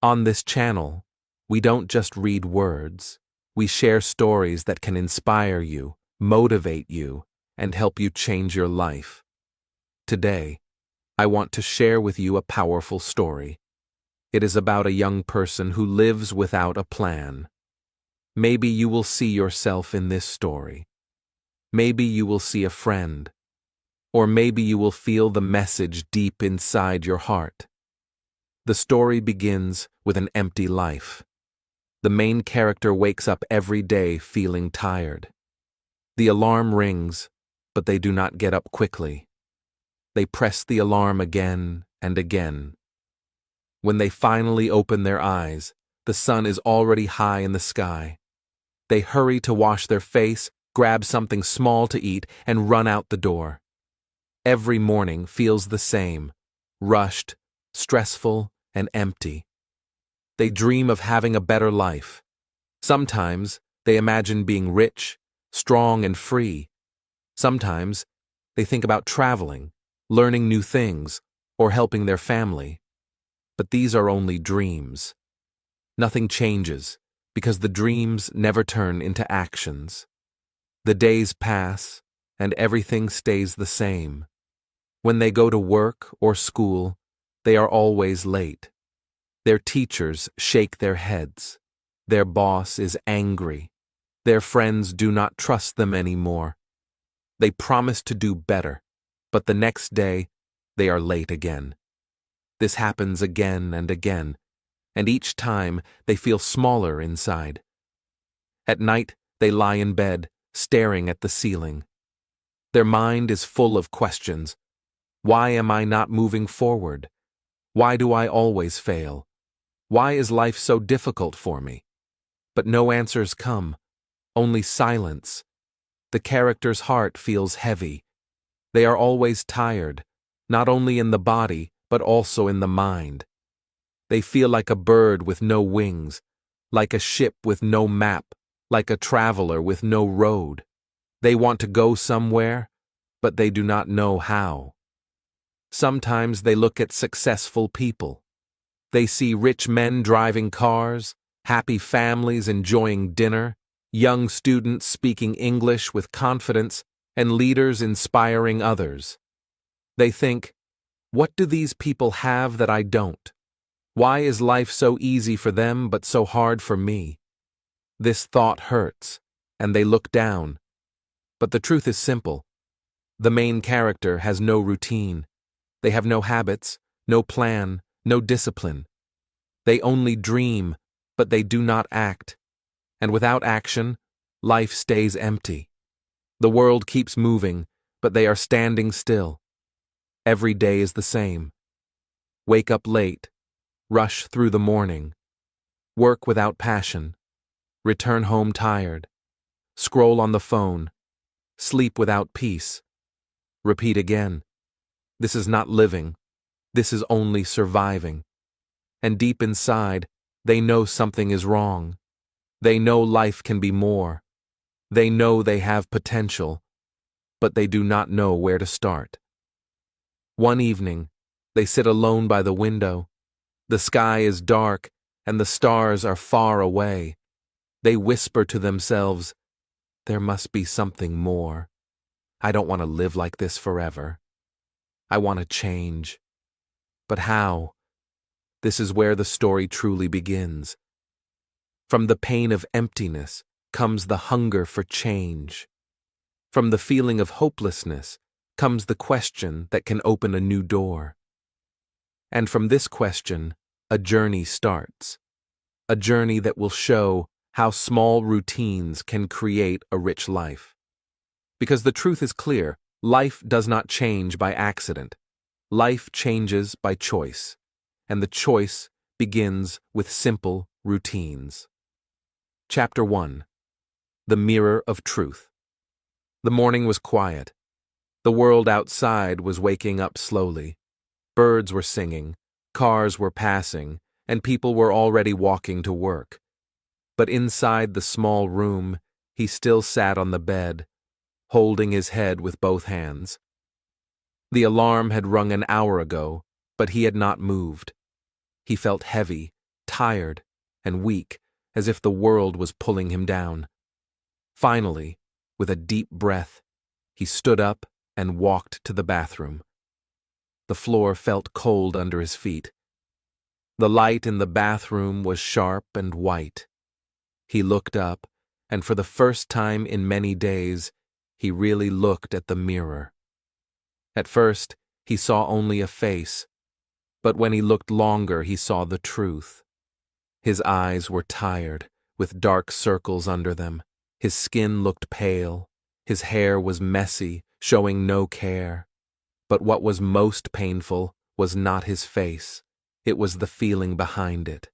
On this channel, we don't just read words, we share stories that can inspire you, motivate you, and help you change your life. Today, I want to share with you a powerful story. It is about a young person who lives without a plan. Maybe you will see yourself in this story. Maybe you will see a friend. Or maybe you will feel the message deep inside your heart. The story begins with an empty life. The main character wakes up every day feeling tired. The alarm rings, but they do not get up quickly. They press the alarm again and again. When they finally open their eyes, the sun is already high in the sky. They hurry to wash their face, grab something small to eat, and run out the door. Every morning feels the same, rushed, stressful, and empty. They dream of having a better life. Sometimes they imagine being rich, strong, and free. Sometimes they think about traveling, learning new things, or helping their family. But these are only dreams. Nothing changes because the dreams never turn into actions. The days pass and everything stays the same. When they go to work or school, they are always late. Their teachers shake their heads. Their boss is angry. Their friends do not trust them anymore. They promise to do better, but the next day, they are late again. This happens again and again, and each time they feel smaller inside. At night, they lie in bed, staring at the ceiling. Their mind is full of questions. Why am I not moving forward? Why do I always fail? Why is life so difficult for me? But no answers come, only silence. The character's heart feels heavy. They are always tired, not only in the body, but also in the mind. They feel like a bird with no wings, like a ship with no map, like a traveler with no road. They want to go somewhere, but they do not know how. Sometimes they look at successful people. They see rich men driving cars, happy families enjoying dinner, young students speaking English with confidence, and leaders inspiring others. They think, what do these people have that I don't? Why is life so easy for them but so hard for me? This thought hurts, and they look down. But the truth is simple. The main character has no routine. They have no habits, no plan, no discipline. They only dream, but they do not act. And without action, life stays empty. The world keeps moving, but they are standing still. Every day is the same. Wake up late, rush through the morning, work without passion, return home tired, scroll on the phone, sleep without peace. Repeat again. This is not living. This is only surviving. And deep inside, they know something is wrong. They know life can be more. They know they have potential, but they do not know where to start. One evening, they sit alone by the window. The sky is dark, and the stars are far away. They whisper to themselves, there must be something more. I don't want to live like this forever. I want to change. But how? This is where the story truly begins. From the pain of emptiness comes the hunger for change. From the feeling of hopelessness comes the question that can open a new door. And from this question, a journey starts. A journey that will show how small routines can create a rich life. Because the truth is clear, life does not change by accident. Life changes by choice, and the choice begins with simple routines. Chapter 1. The Mirror of Truth. The morning was quiet. The world outside was waking up slowly. Birds were singing, cars were passing, and people were already walking to work. But inside the small room, he still sat on the bed, holding his head with both hands. The alarm had rung an hour ago, but he had not moved. He felt heavy, tired and weak, as if the world was pulling him down. Finally, with a deep breath, he stood up and walked to the bathroom. The floor felt cold under his feet. The light in the bathroom was sharp and white. He looked up, and for the first time in many days, he really looked at the mirror. At first, he saw only a face, but when he looked longer, he saw the truth. His eyes were tired, with dark circles under them. His skin looked pale. His hair was messy, showing no care. But what was most painful was not his face. It was the feeling behind it.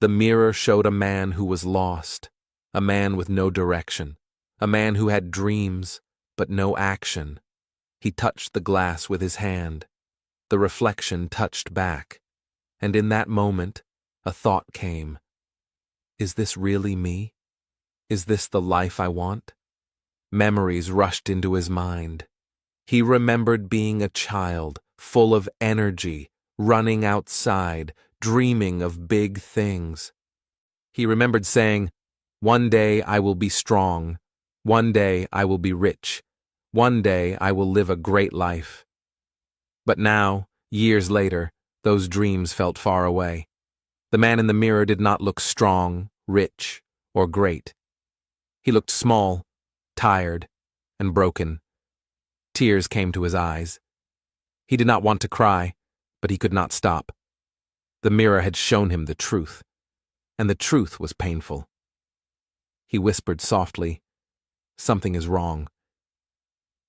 The mirror showed a man who was lost, a man with no direction, a man who had dreams, but no action. He touched the glass with his hand. The reflection touched back, and in that moment, a thought came. Is this really me? Is this the life I want? Memories rushed into his mind. He remembered being a child, full of energy, running outside, dreaming of big things. He remembered saying, "One day I will be strong. One day I will be rich. One day I will live a great life." But now, years later, those dreams felt far away. The man in the mirror did not look strong, rich, or great. He looked small, tired, and broken. Tears came to his eyes. He did not want to cry, but he could not stop. The mirror had shown him the truth, and the truth was painful. He whispered softly, "Something is wrong.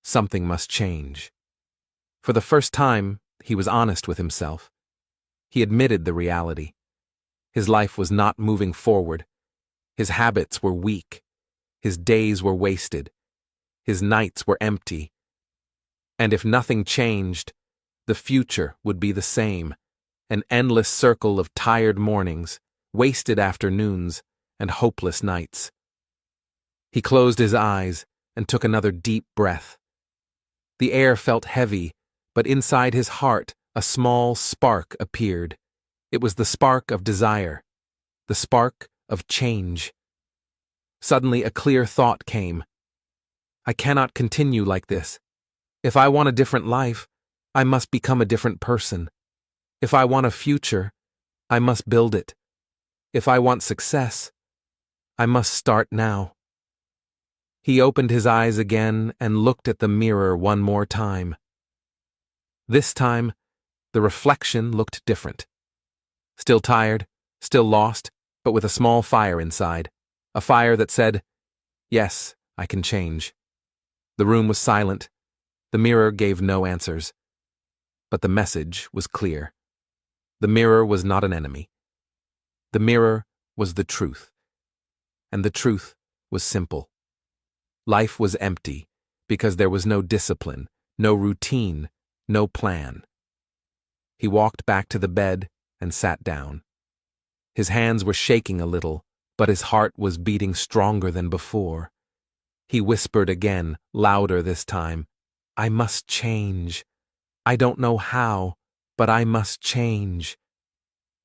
Something must change." For the first time, he was honest with himself. He admitted the reality. His life was not moving forward. His habits were weak. His days were wasted. His nights were empty. And if nothing changed, the future would be the same, an endless circle of tired mornings, wasted afternoons, and hopeless nights. He closed his eyes and took another deep breath. The air felt heavy, but inside his heart a small spark appeared. It was the spark of desire, the spark of change. Suddenly a clear thought came. I cannot continue like this. If I want a different life, I must become a different person. If I want a future, I must build it. If I want success, I must start now. He opened his eyes again and looked at the mirror one more time. This time, the reflection looked different. Still tired, still lost, but with a small fire inside. A fire that said, "Yes, I can change." The room was silent. The mirror gave no answers. But the message was clear. The mirror was not an enemy. The mirror was the truth. And the truth was simple. Life was empty because there was no discipline, no routine, no plan. He walked back to the bed and sat down. His hands were shaking a little, but his heart was beating stronger than before. He whispered again, louder this time, I must change. I don't know how, but I must change.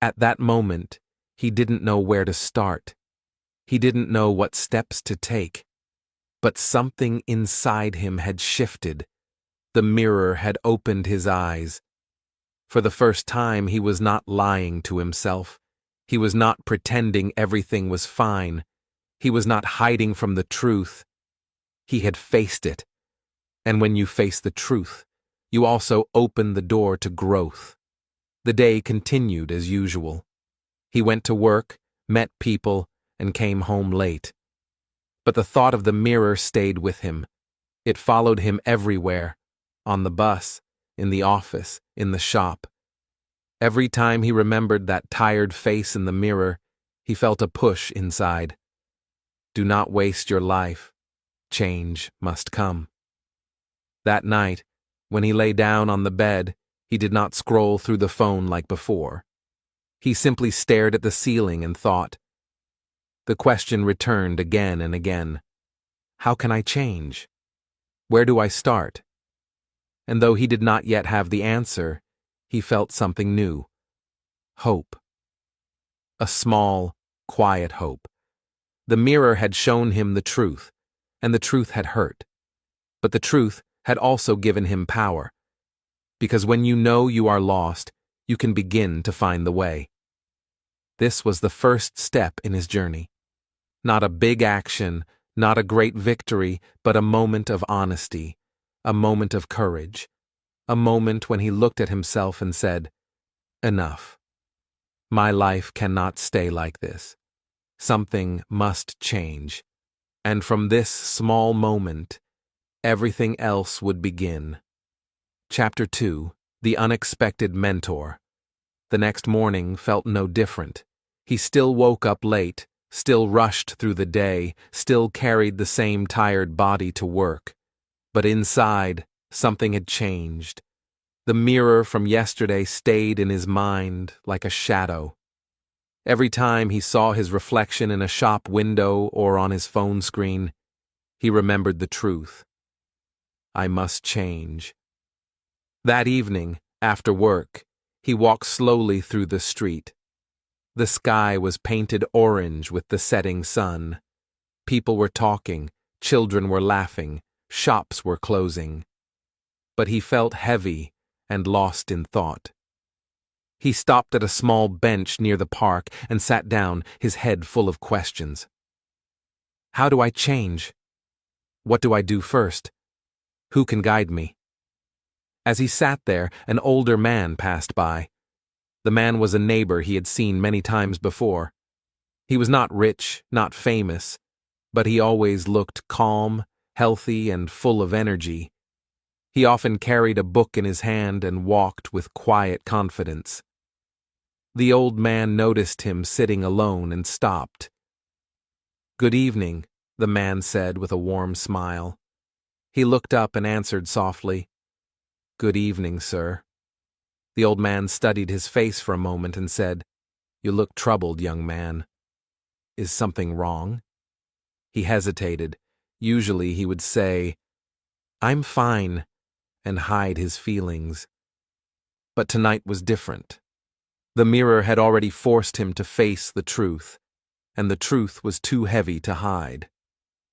At that moment, he didn't know where to start. He didn't know what steps to take. But something inside him had shifted. The mirror had opened his eyes. For the first time, he was not lying to himself. He was not pretending everything was fine. He was not hiding from the truth. He had faced it. And when you face the truth, you also open the door to growth. The day continued as usual. He went to work, met people, and came home late. But the thought of the mirror stayed with him. It followed him everywhere, on the bus, in the office, in the shop. Every time he remembered that tired face in the mirror, he felt a push inside. Do not waste your life. Change must come. That night, when he lay down on the bed, he did not scroll through the phone like before. He simply stared at the ceiling and thought. The question returned again and again. How can I change? Where do I start? And though he did not yet have the answer, he felt something new. Hope. a small, quiet hope. The mirror had shown him the truth, and the truth had hurt. But the truth had also given him power. Because when you know you are lost, you can begin to find the way. This was the first step in his journey. Not a big action, not a great victory, but a moment of honesty, a moment of courage, a moment when he looked at himself and said, "Enough. My life cannot stay like this. Something must change." And from this small moment, everything else would begin. Chapter 2: The Unexpected Mentor. The next morning felt no different. He still woke up late, still rushed through the day, still carried the same tired body to work. But inside, something had changed. The mirror from yesterday stayed in his mind like a shadow. Every time he saw his reflection in a shop window or on his phone screen, he remembered the truth. I must change. That evening, after work, he walked slowly through the street. The sky was painted orange with the setting sun. People were talking, children were laughing, shops were closing. But he felt heavy and lost in thought. He stopped at a small bench near the park and sat down, his head full of questions. How do I change? What do I do first? Who can guide me? As he sat there, an older man passed by. The man was a neighbor he had seen many times before. He was not rich, not famous, but he always looked calm, healthy, and full of energy. He often carried a book in his hand and walked with quiet confidence. The old man noticed him sitting alone and stopped. "Good evening," the man said with a warm smile. He looked up and answered softly, "Good evening, sir." The old man studied his face for a moment and said, "You look troubled, young man. Is something wrong?" He hesitated. Usually he would say, "I'm fine," and hide his feelings. But tonight was different. The mirror had already forced him to face the truth, and the truth was too heavy to hide.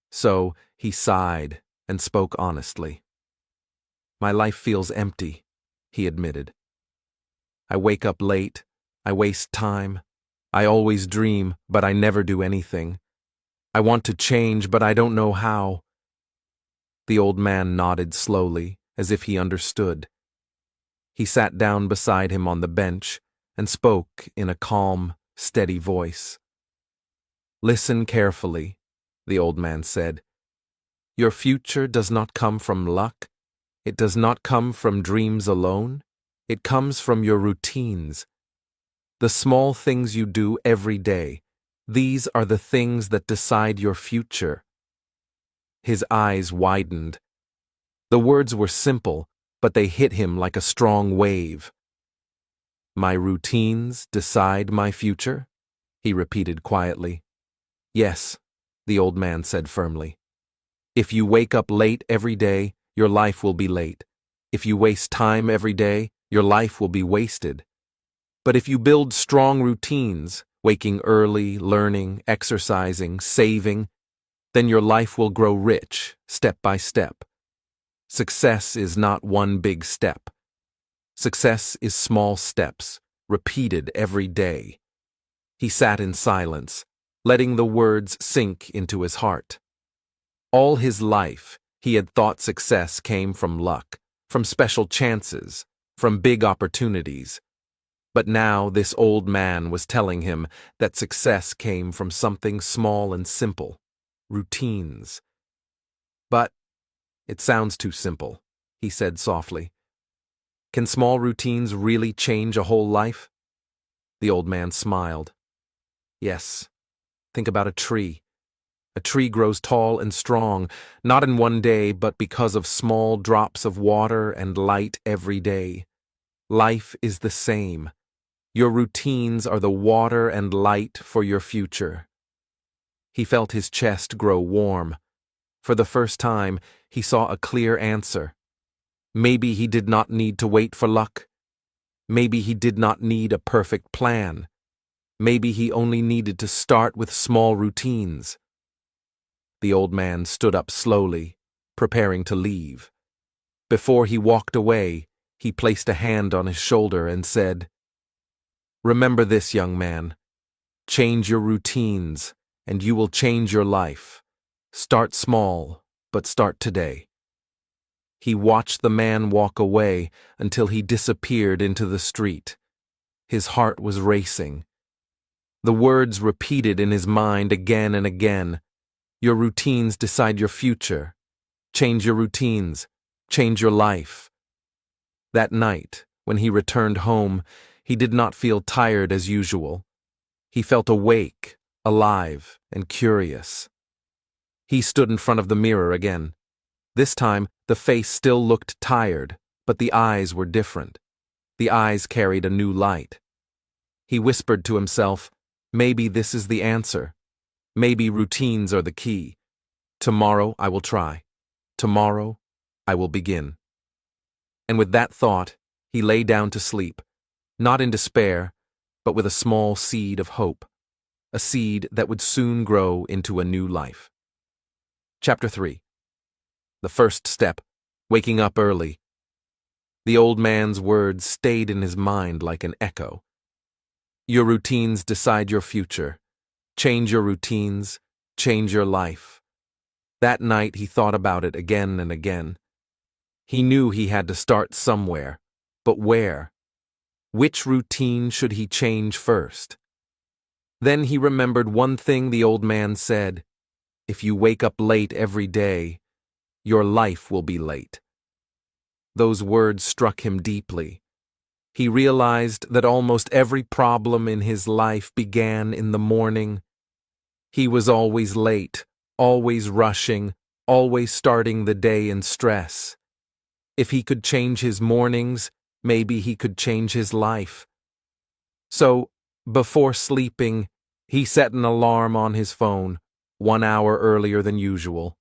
So he sighed and spoke honestly. "My life feels empty," he admitted. "I wake up late, I waste time, I always dream, but I never do anything. I want to change, but I don't know how." The old man nodded slowly, as if he understood. He sat down beside him on the bench and spoke in a calm, steady voice. "Listen carefully," the old man said. "Your future does not come from luck. It does not come from dreams alone. It comes from your routines. The small things you do every day. These are the things that decide your future." His eyes widened. The words were simple, but they hit him like a strong wave. "My routines decide my future?" he repeated quietly. "Yes," the old man said firmly. "If you wake up late every day, your life will be late. If you waste time every day, your life will be wasted. But if you build strong routines, waking early, learning, exercising, saving, then your life will grow rich, step by step. Success is not one big step. Success is small steps, repeated every day." He sat in silence, letting the words sink into his heart. All his life, he had thought success came from luck, from special chances, from big opportunities. But now this old man was telling him that success came from something small and simple, routines. "But it sounds too simple," he said softly. "Can small routines really change a whole life?" The old man smiled. "Yes. Think about a tree. A tree grows tall and strong, not in one day, but because of small drops of water and light every day. Life is the same. Your routines are the water and light for your future." He felt his chest grow warm. For the first time, he saw a clear answer. Maybe he did not need to wait for luck. Maybe he did not need a perfect plan. Maybe he only needed to start with small routines. The old man stood up slowly, preparing to leave. Before he walked away, he placed a hand on his shoulder and said, "Remember this, young man. Change your routines, and you will change your life. Start small, but start today." He watched the man walk away until he disappeared into the street. His heart was racing. The words repeated in his mind again and again. Your routines decide your future. Change your routines. Change your life. That night, when he returned home, he did not feel tired as usual. He felt awake, alive, and curious. He stood in front of the mirror again. This time, the face still looked tired, but the eyes were different. The eyes carried a new light. He whispered to himself, "Maybe this is the answer. Maybe routines are the key. Tomorrow I will try. Tomorrow I will begin." And with that thought, he lay down to sleep, not in despair, but with a small seed of hope, a seed that would soon grow into a new life. Chapter 3. The first step, waking up early. The old man's words stayed in his mind like an echo. Your routines decide your future. Change your routines, change your life. That night he thought about it again and again. He knew he had to start somewhere, but where? Which routine should he change first? Then he remembered one thing the old man said: "If you wake up late every day, your life will be late." Those words struck him deeply. He realized that almost every problem in his life began in the morning. He was always late, always rushing, always starting the day in stress. If he could change his mornings, maybe he could change his life. So, before sleeping, he set an alarm on his phone, 1 hour earlier than usual.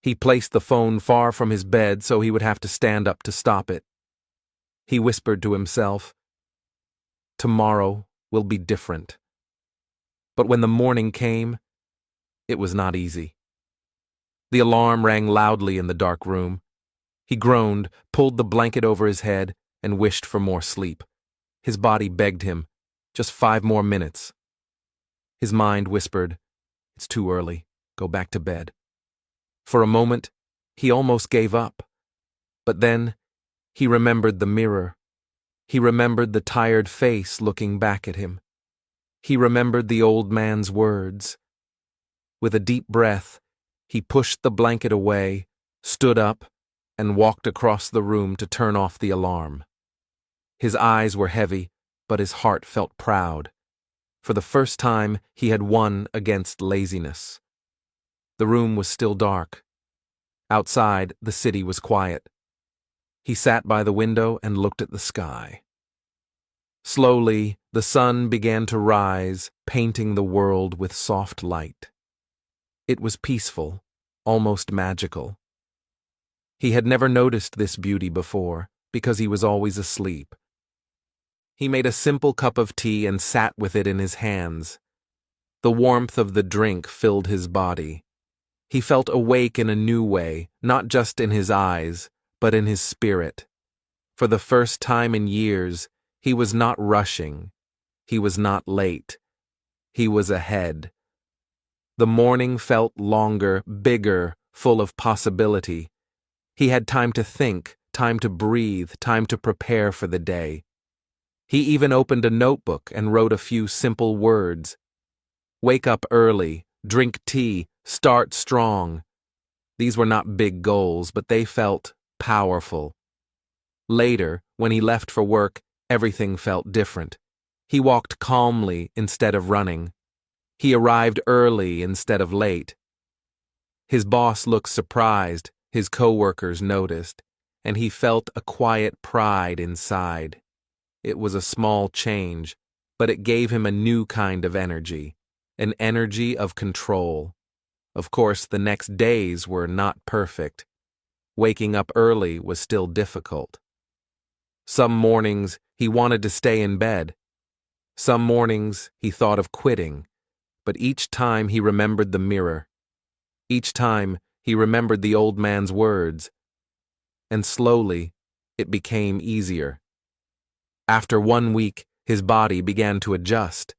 He placed the phone far from his bed so he would have to stand up to stop it. He whispered to himself, "Tomorrow will be different." But when the morning came, it was not easy. The alarm rang loudly in the dark room. He groaned, pulled the blanket over his head, and wished for more sleep. His body begged him, just 5 more minutes. His mind whispered, "It's too early. Go back to bed." For a moment, he almost gave up. But then, he remembered the mirror. He remembered the tired face looking back at him. He remembered the old man's words. With a deep breath, he pushed the blanket away, stood up, and walked across the room to turn off the alarm. His eyes were heavy, but his heart felt proud. For the first time, he had won against laziness. The room was still dark. Outside, the city was quiet. He sat by the window and looked at the sky. Slowly, the sun began to rise, painting the world with soft light. It was peaceful, almost magical. He had never noticed this beauty before, because he was always asleep. He made a simple cup of tea and sat with it in his hands. The warmth of the drink filled his body. He felt awake in a new way, not just in his eyes, but in his spirit. For the first time in years, he was not rushing. He was not late. He was ahead. The morning felt longer, bigger, full of possibility. He had time to think, time to breathe, time to prepare for the day. He even opened a notebook and wrote a few simple words. Wake up early, drink tea, start strong. These were not big goals, but they felt powerful. Later, when he left for work, everything felt different. He walked calmly instead of running. He arrived early instead of late. His boss looked surprised, his coworkers noticed, and he felt a quiet pride inside. It was a small change, but it gave him a new kind of energy, an energy of control. Of course, the next days were not perfect. Waking up early was still difficult. Some mornings, he wanted to stay in bed. Some mornings he thought of quitting, but each time he remembered the mirror. Each time he remembered the old man's words, and slowly it became easier. After 1 week, his body began to adjust.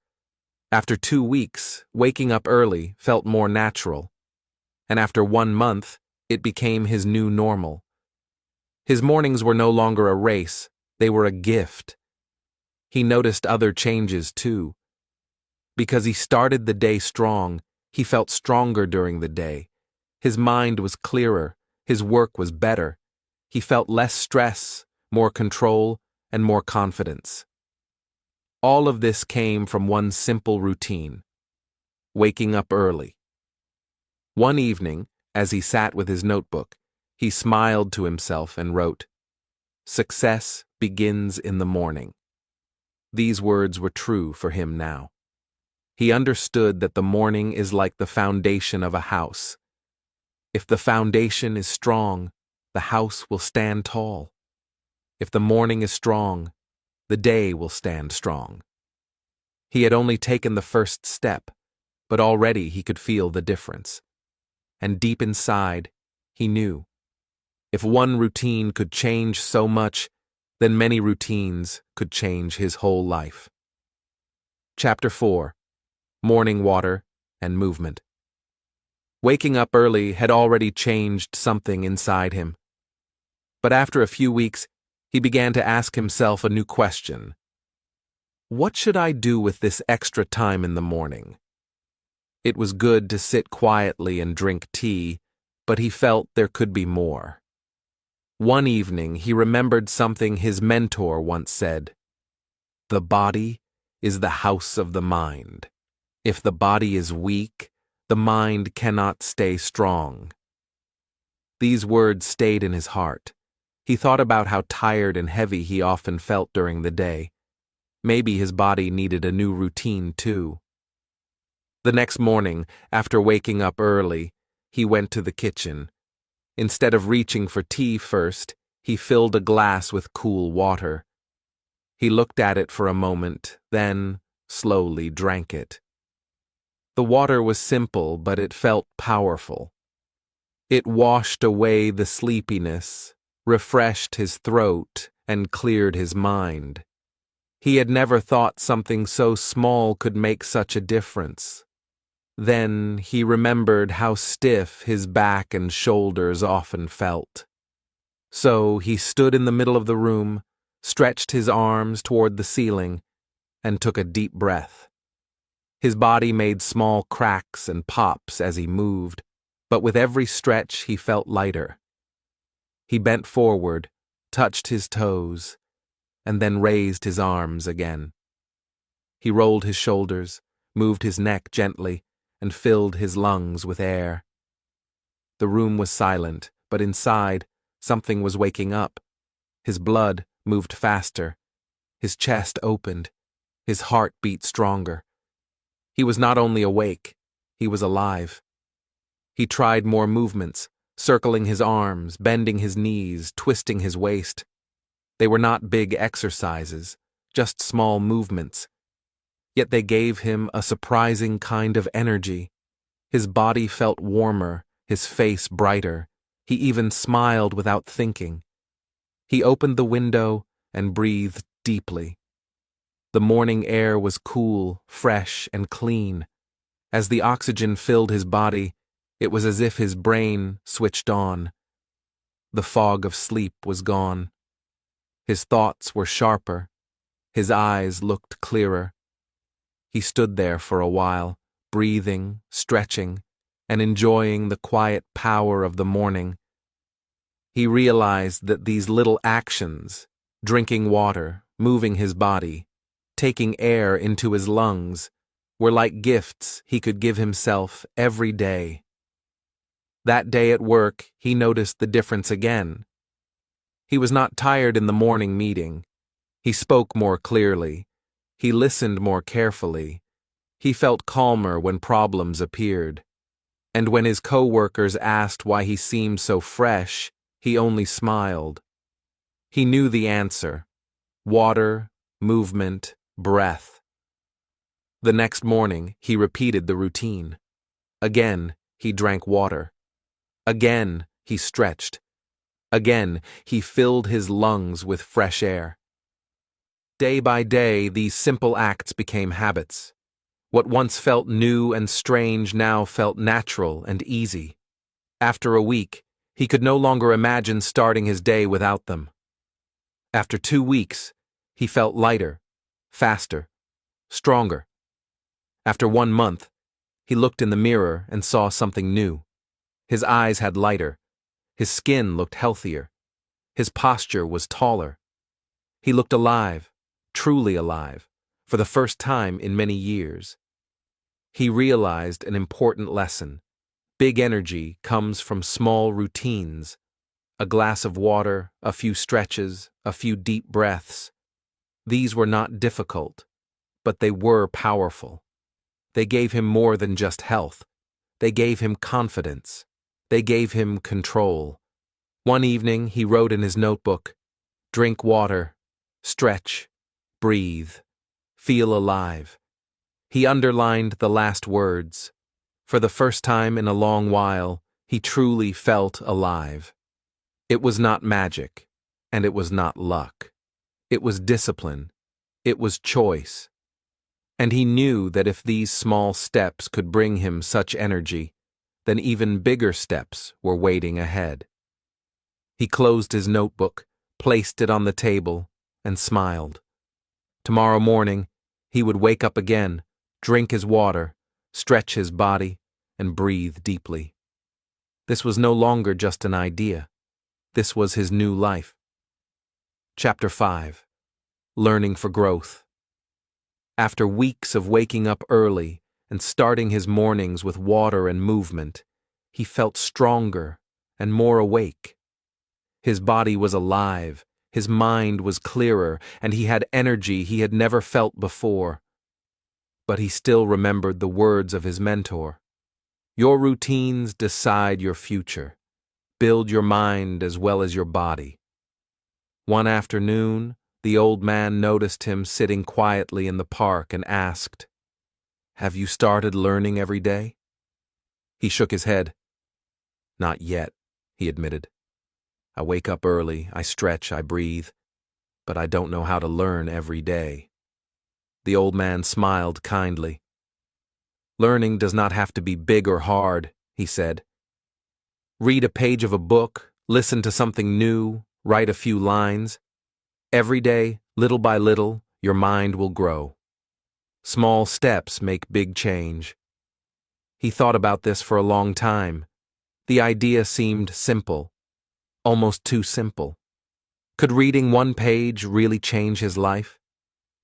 After 2 weeks, waking up early felt more natural. And after 1 month, it became his new normal. His mornings were no longer a race, they were a gift. He noticed other changes too. Because he started the day strong, he felt stronger during the day. His mind was clearer, his work was better. He felt less stress, more control, and more confidence. All of this came from one simple routine: waking up early. One evening, as he sat with his notebook, he smiled to himself and wrote, "Success begins in the morning." These words were true for him now. He understood that the morning is like the foundation of a house. If the foundation is strong, the house will stand tall. If the morning is strong, the day will stand strong. He had only taken the first step, but already he could feel the difference. And deep inside, he knew, if one routine could change so much, then many routines could change his whole life. Chapter 4: Morning Water and Movement. Waking up early had already changed something inside him. But after a few weeks, he began to ask himself a new question. What should I do with this extra time in the morning? It was good to sit quietly and drink tea, but he felt there could be more. One evening, he remembered something his mentor once said: "The body is the house of the mind. If the body is weak, the mind cannot stay strong." These words stayed in his heart. He thought about how tired and heavy he often felt during the day. Maybe his body needed a new routine too. The next morning, after waking up early, he went to the kitchen. Instead of reaching for tea first, he filled a glass with cool water. He looked at it for a moment, then slowly drank it. The water was simple, but it felt powerful. It washed away the sleepiness, refreshed his throat, and cleared his mind. He had never thought something so small could make such a difference. Then he remembered how stiff his back and shoulders often felt. So he stood in the middle of the room, stretched his arms toward the ceiling, and took a deep breath. His body made small cracks and pops as he moved, but with every stretch he felt lighter. He bent forward, touched his toes, and then raised his arms again. He rolled his shoulders, moved his neck gently, and filled his lungs with air. The room was silent, but inside, something was waking up. His blood moved faster. His chest opened. His heart beat stronger. He was not only awake, he was alive. He tried more movements, circling his arms, bending his knees, twisting his waist. They were not big exercises, just small movements. Yet they gave him a surprising kind of energy. His body felt warmer, his face brighter. He even smiled without thinking. He opened the window and breathed deeply. The morning air was cool, fresh, and clean. As the oxygen filled his body, it was as if his brain switched on. The fog of sleep was gone. His thoughts were sharper. His eyes looked clearer. He stood there for a while, breathing, stretching, and enjoying the quiet power of the morning. He realized that these little actions, drinking water, moving his body, taking air into his lungs, were like gifts he could give himself every day. That day at work, he noticed the difference again. He was not tired in the morning meeting. He spoke more clearly. He listened more carefully. He felt calmer when problems appeared. And when his co-workers asked why he seemed so fresh, he only smiled. He knew the answer: water, movement, breath. The next morning, he repeated the routine. Again, he drank water. Again, he stretched. Again, he filled his lungs with fresh air. Day by day, these simple acts became habits. What once felt new and strange now felt natural and easy. After a week, he could no longer imagine starting his day without them. After 2 weeks, he felt lighter, faster, stronger. After 1 month, he looked in the mirror and saw something new. His eyes had lighter. His skin looked healthier. His posture was taller. He looked alive, truly alive, for the first time in many years. He realized an important lesson. Big energy comes from small routines. A glass of water, a few stretches, a few deep breaths. These were not difficult, but they were powerful. They gave him more than just health. They gave him confidence. They gave him control. One evening, he wrote in his notebook, "Drink water, stretch, breathe, feel alive." He underlined the last words. For the first time in a long while, he truly felt alive. It was not magic, and it was not luck. It was discipline. It was choice. And he knew that if these small steps could bring him such energy, then even bigger steps were waiting ahead. He closed his notebook, placed it on the table, and smiled. Tomorrow morning, he would wake up again, drink his water, stretch his body, and breathe deeply. This was no longer just an idea. This was his new life. Chapter 5. Learning for Growth. After weeks of waking up early and starting his mornings with water and movement, he felt stronger and more awake. His body was alive, his mind was clearer, and he had energy he had never felt before. But he still remembered the words of his mentor. Your routines decide your future. Build your mind as well as your body. One afternoon, the old man noticed him sitting quietly in the park and asked, "Have you started learning every day?" He shook his head. "Not yet," he admitted. "I wake up early, I stretch, I breathe, but I don't know how to learn every day." The old man smiled kindly. "Learning does not have to be big or hard," he said. "Read a page of a book, listen to something new, write a few lines. Every day, little by little, your mind will grow. Small steps make big change." He thought about this for a long time. The idea seemed simple, almost too simple. Could reading 1 page really change his life?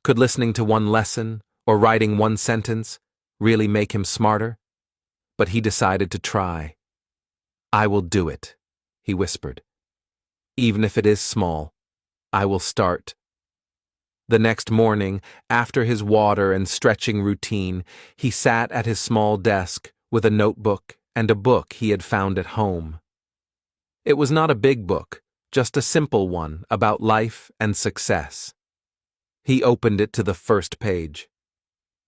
Could listening to 1 lesson or writing 1 sentence really make him smarter? But he decided to try. "I will do it," he whispered. "Even if it is small, I will start." The next morning, after his water and stretching routine, he sat at his small desk with a notebook and a book he had found at home. It was not a big book, just a simple one about life and success. He opened it to the first page.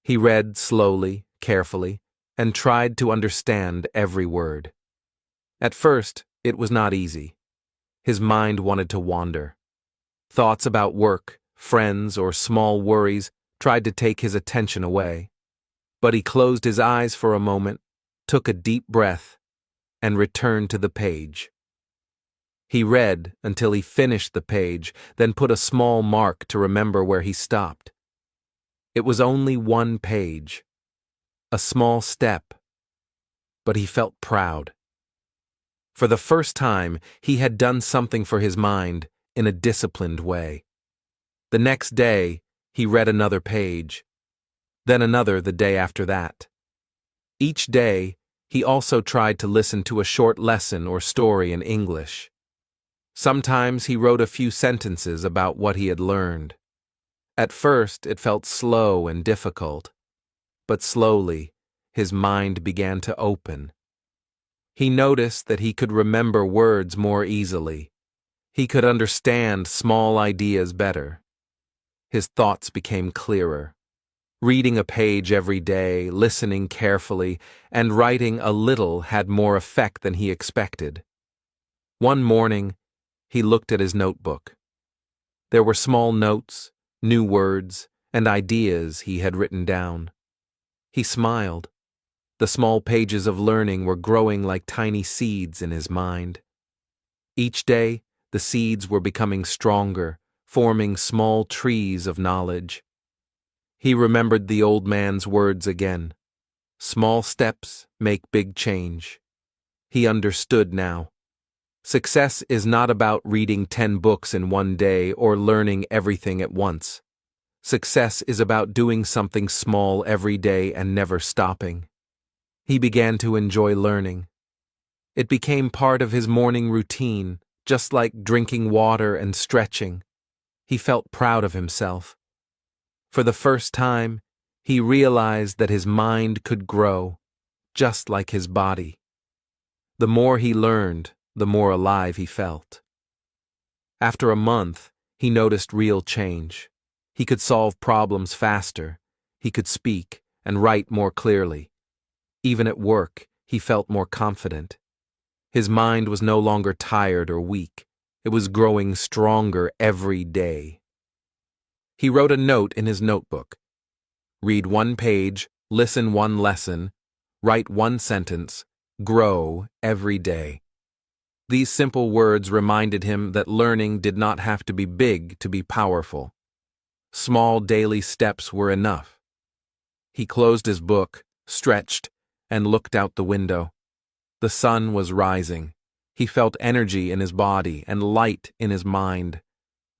He read slowly, carefully, and tried to understand every word. At first, it was not easy. His mind wanted to wander. Thoughts about work, friends, or small worries tried to take his attention away. But he closed his eyes for a moment, took a deep breath, and returned to the page. He read until he finished the page, then put a small mark to remember where he stopped. It was only 1 page, a small step, but he felt proud. For the first time, he had done something for his mind in a disciplined way. The next day, he read another page, then another the day after that. Each day, he also tried to listen to a short lesson or story in English. Sometimes he wrote a few sentences about what he had learned. At first, it felt slow and difficult, but slowly, his mind began to open. He noticed that he could remember words more easily. He could understand small ideas better. His thoughts became clearer. Reading a page every day, listening carefully, and writing a little had more effect than he expected. One morning, he looked at his notebook. There were small notes, new words, and ideas he had written down. He smiled. The small pages of learning were growing like tiny seeds in his mind. Each day, the seeds were becoming stronger, forming small trees of knowledge. He remembered the old man's words again. Small steps make big change. He understood now. Success is not about reading 10 books in one day or learning everything at once. Success is about doing something small every day and never stopping. He began to enjoy learning. It became part of his morning routine, just like drinking water and stretching. He felt proud of himself. For the first time, he realized that his mind could grow, just like his body. The more he learned, the more alive he felt. After a month, he noticed real change. He could solve problems faster. He could speak and write more clearly. Even at work, he felt more confident. His mind was no longer tired or weak. It was growing stronger every day. He wrote a note in his notebook. Read 1 page, listen 1 lesson, write 1 sentence, grow every day. These simple words reminded him that learning did not have to be big to be powerful. Small daily steps were enough. He closed his book, stretched, and looked out the window. The sun was rising. He felt energy in his body and light in his mind.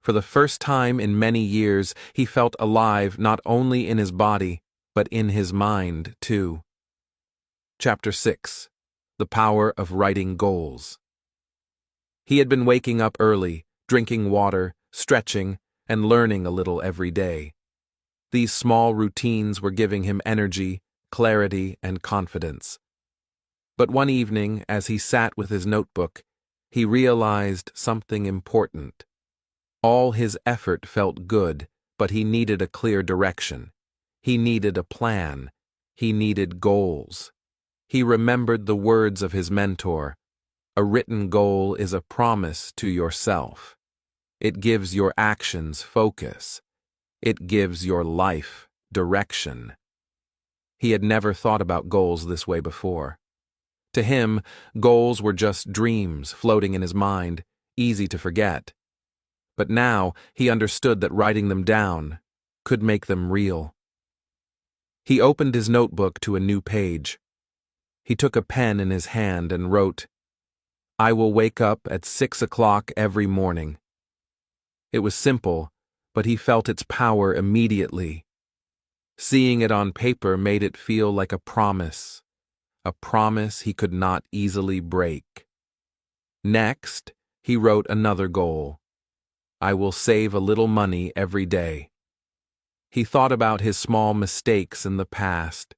For the first time in many years, he felt alive not only in his body, but in his mind, too. Chapter 6. The Power of Writing Goals. He had been waking up early, drinking water, stretching, and learning a little every day. These small routines were giving him energy, clarity, and confidence. But one evening, as he sat with his notebook, he realized something important. All his effort felt good, but he needed a clear direction. He needed a plan. He needed goals. He remembered the words of his mentor. A written goal is a promise to yourself. It gives your actions focus. It gives your life direction. He had never thought about goals this way before. To him, goals were just dreams floating in his mind, easy to forget. But now he understood that writing them down could make them real. He opened his notebook to a new page. He took a pen in his hand and wrote, "I will wake up at 6 o'clock every morning." It was simple, but he felt its power immediately. Seeing it on paper made it feel like a promise he could not easily break. Next, he wrote another goal. "I will save a little money every day." He thought about his small mistakes in the past,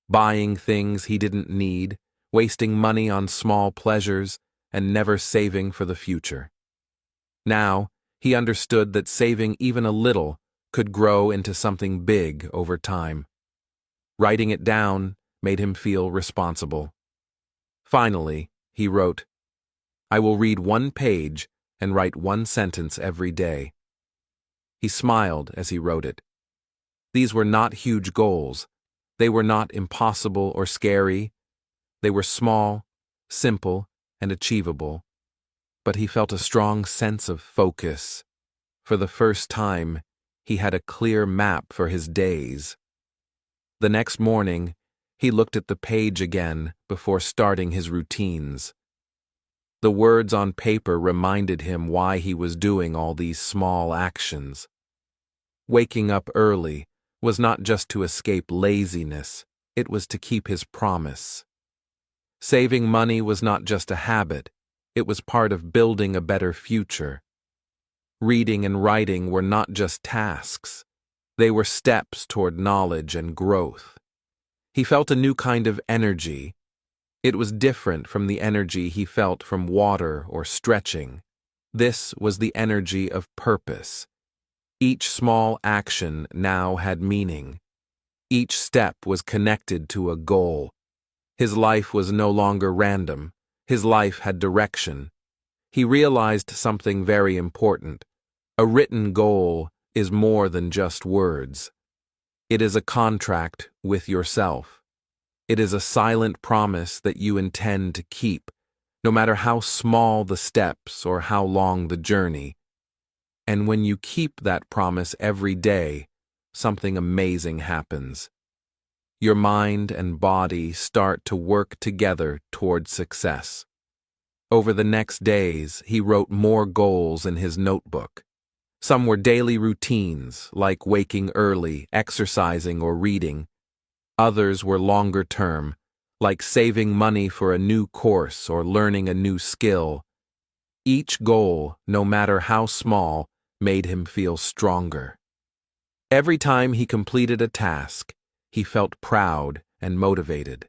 buying things he didn't need, wasting money on small pleasures, and never saving for the future. Now, he understood that saving even a little could grow into something big over time. Writing it down made him feel responsible. Finally, he wrote, "I will read 1 page and write 1 sentence every day." He smiled as he wrote it. These were not huge goals. They were not impossible or scary. They were small, simple, and achievable. But he felt a strong sense of focus. For the first time, he had a clear map for his days. The next morning, he looked at the page again before starting his routines. The words on paper reminded him why he was doing all these small actions. Waking up early was not just to escape laziness, it was to keep his promise. Saving money was not just a habit, it was part of building a better future. Reading and writing were not just tasks, they were steps toward knowledge and growth. He felt a new kind of energy. It was different from the energy he felt from water or stretching. This was the energy of purpose. Each small action now had meaning. Each step was connected to a goal. His life was no longer random. His life had direction. He realized something very important. A written goal is more than just words. It is a contract with yourself. It is a silent promise that you intend to keep, no matter how small the steps or how long the journey. And when you keep that promise every day, something amazing happens. Your mind and body start to work together toward success. Over the next days, he wrote more goals in his notebook. Some were daily routines, like waking early, exercising, or reading. Others were longer term, like saving money for a new course or learning a new skill. Each goal, no matter how small, made him feel stronger. Every time he completed a task, he felt proud and motivated.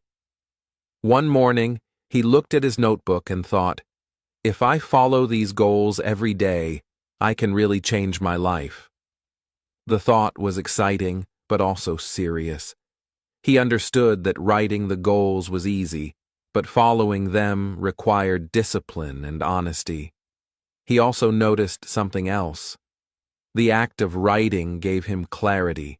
One morning, he looked at his notebook and thought, "If I follow these goals every day, I can really change my life." The thought was exciting, but also serious. He understood that writing the goals was easy, but following them required discipline and honesty. He also noticed something else. The act of writing gave him clarity.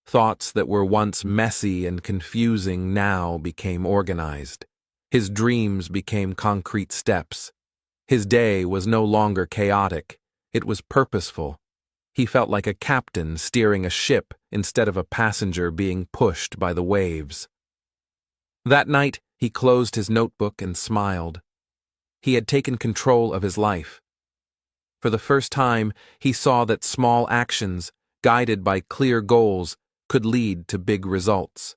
Thoughts that were once messy and confusing now became organized. His dreams became concrete steps. His day was no longer chaotic. It was purposeful. He felt like a captain steering a ship instead of a passenger being pushed by the waves. That night, he closed his notebook and smiled. He had taken control of his life. For the first time, he saw that small actions, guided by clear goals, could lead to big results.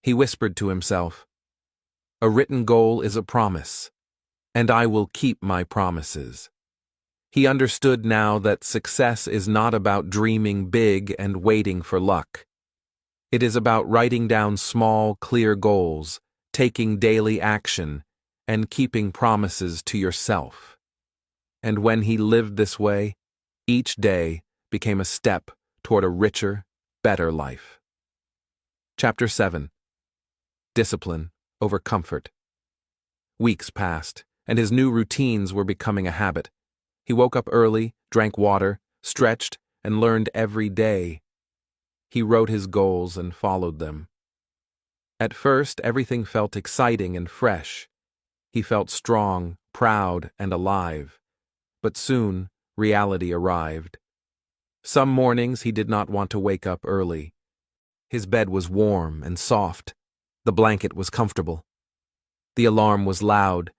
He whispered to himself, "A written goal is a promise, and I will keep my promises." He understood now that success is not about dreaming big and waiting for luck. It is about writing down small, clear goals, taking daily action, and keeping promises to yourself. And when he lived this way, each day became a step toward a richer, better life. Chapter 7. Discipline over comfort. Weeks passed, and his new routines were becoming a habit. He woke up early, drank water, stretched, and learned every day. He wrote his goals and followed them. At first, everything felt exciting and fresh. He felt strong, proud, and alive. But soon, reality arrived. Some mornings he did not want to wake up early. His bed was warm and soft. The blanket was comfortable. The alarm was loud,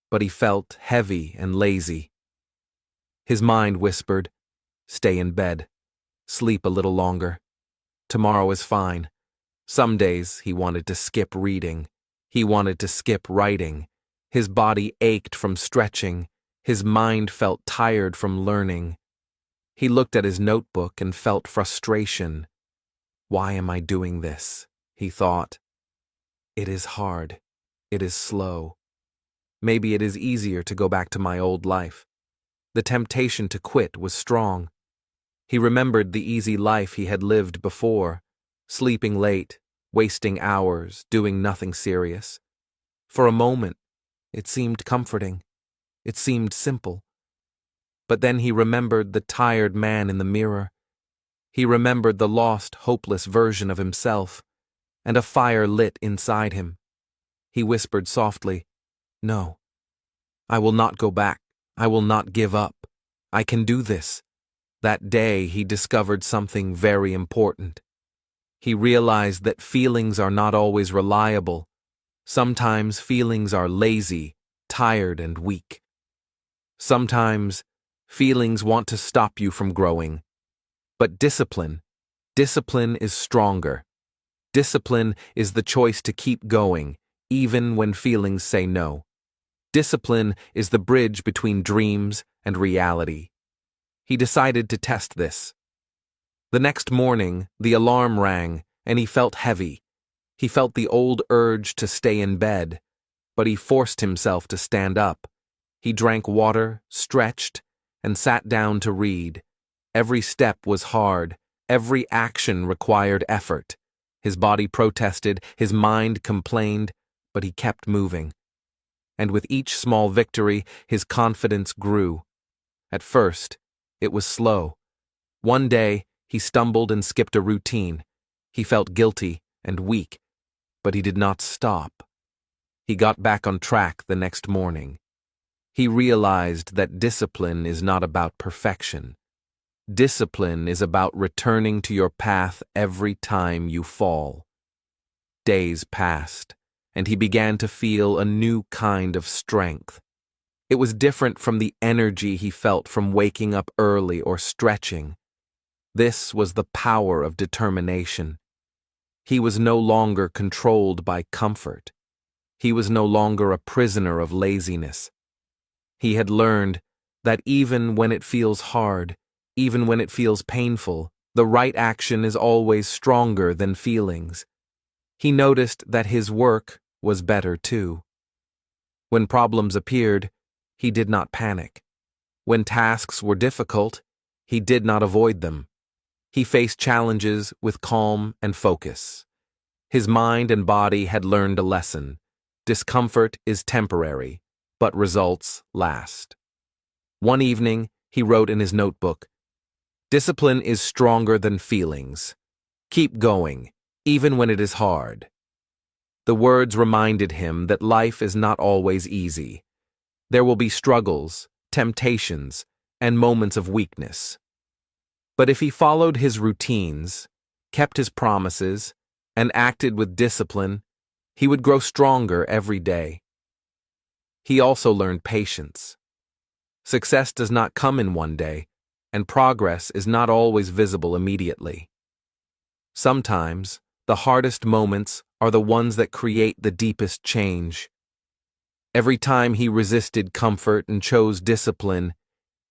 but he felt heavy and lazy. His mind whispered, "Stay in bed. Sleep a little longer. Tomorrow is fine." Some days he wanted to skip reading. He wanted to skip writing. His body ached from stretching. His mind felt tired from learning. He looked at his notebook and felt frustration. "Why am I doing this?" he thought. "It is hard. It is slow. Maybe it is easier to go back to my old life." The temptation to quit was strong. He remembered the easy life he had lived before, sleeping late, wasting hours, doing nothing serious. For a moment, it seemed comforting. It seemed simple. But then he remembered the tired man in the mirror. He remembered the lost, hopeless version of himself, and a fire lit inside him. He whispered softly, "No, I will not go back. I will not give up. I can do this." That day he discovered something very important. He realized that feelings are not always reliable. Sometimes feelings are lazy, tired, and weak. Sometimes feelings want to stop you from growing. But discipline is stronger. Discipline is the choice to keep going, even when feelings say no. Discipline is the bridge between dreams and reality. He decided to test this. The next morning, the alarm rang, and he felt heavy. He felt the old urge to stay in bed, but he forced himself to stand up. He drank water, stretched, and sat down to read. Every step was hard. Every action required effort. His body protested, his mind complained, but he kept moving. And with each small victory, his confidence grew. At first, it was slow. One day, he stumbled and skipped a routine. He felt guilty and weak, but he did not stop. He got back on track the next morning. He realized that discipline is not about perfection. Discipline is about returning to your path every time you fall. Days passed, and he began to feel a new kind of strength. It was different from the energy he felt from waking up early or stretching. This was the power of determination. He was no longer controlled by comfort. He was no longer a prisoner of laziness. He had learned that even when it feels hard, even when it feels painful, the right action is always stronger than feelings. He noticed that his work was better too. When problems appeared, he did not panic. When tasks were difficult, he did not avoid them. He faced challenges with calm and focus. His mind and body had learned a lesson. Discomfort is temporary, but results last. One evening, he wrote in his notebook, "Discipline is stronger than feelings. Keep going, even when it is hard." The words reminded him that life is not always easy. There will be struggles, temptations, and moments of weakness. But if he followed his routines, kept his promises, and acted with discipline, he would grow stronger every day. He also learned patience. Success does not come in one day, and progress is not always visible immediately. Sometimes, the hardest moments are the ones that create the deepest change. Every time he resisted comfort and chose discipline,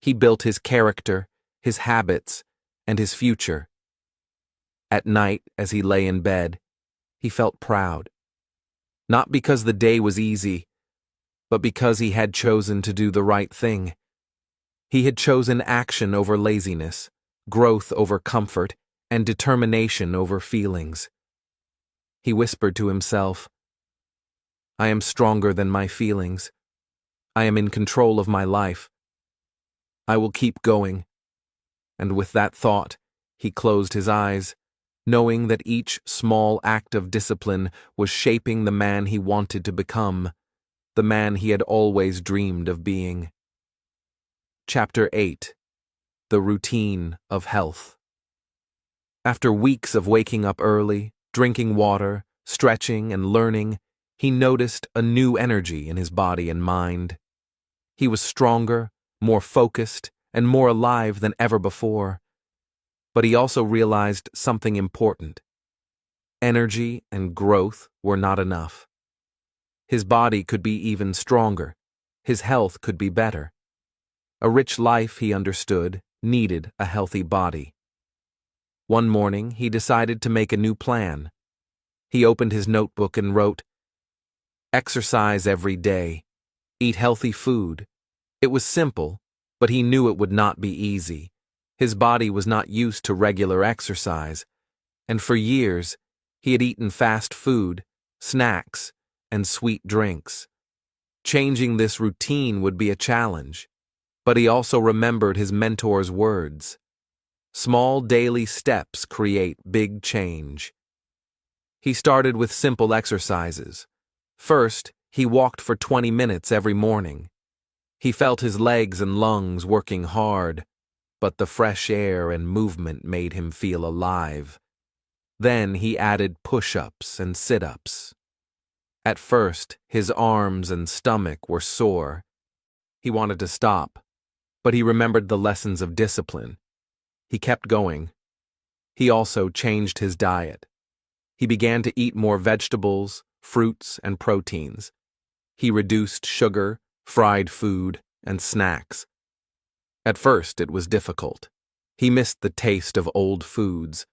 he built his character, his habits, and his future. At night, as he lay in bed, he felt proud. Not because the day was easy, but because he had chosen to do the right thing. He had chosen action over laziness, growth over comfort, and determination over feelings. He whispered to himself, "I am stronger than my feelings. I am in control of my life. I will keep going." And with that thought, he closed his eyes, knowing that each small act of discipline was shaping the man he wanted to become, the man he had always dreamed of being. Chapter 8. The Routine of Health. After weeks of waking up early, drinking water, stretching, and learning, he noticed a new energy in his body and mind. He was stronger, more focused, and more alive than ever before. But he also realized something important. Energy and growth were not enough. His body could be even stronger. His health could be better. A rich life, he understood, needed a healthy body. One morning, he decided to make a new plan. He opened his notebook and wrote, "Exercise every day. Eat healthy food." It was simple, but he knew it would not be easy. His body was not used to regular exercise, and for years, he had eaten fast food, snacks, and sweet drinks. Changing this routine would be a challenge, but he also remembered his mentor's words. Small daily steps create big change. He started with simple exercises. First, he walked for 20 minutes every morning. He felt his legs and lungs working hard, but the fresh air and movement made him feel alive. Then he added push-ups and sit-ups. At first, his arms and stomach were sore. He wanted to stop, but he remembered the lessons of discipline. He kept going. He also changed his diet. He began to eat more vegetables, fruits, and proteins. He reduced sugar, fried food, and snacks. At first, it was difficult. He missed the taste of old foods,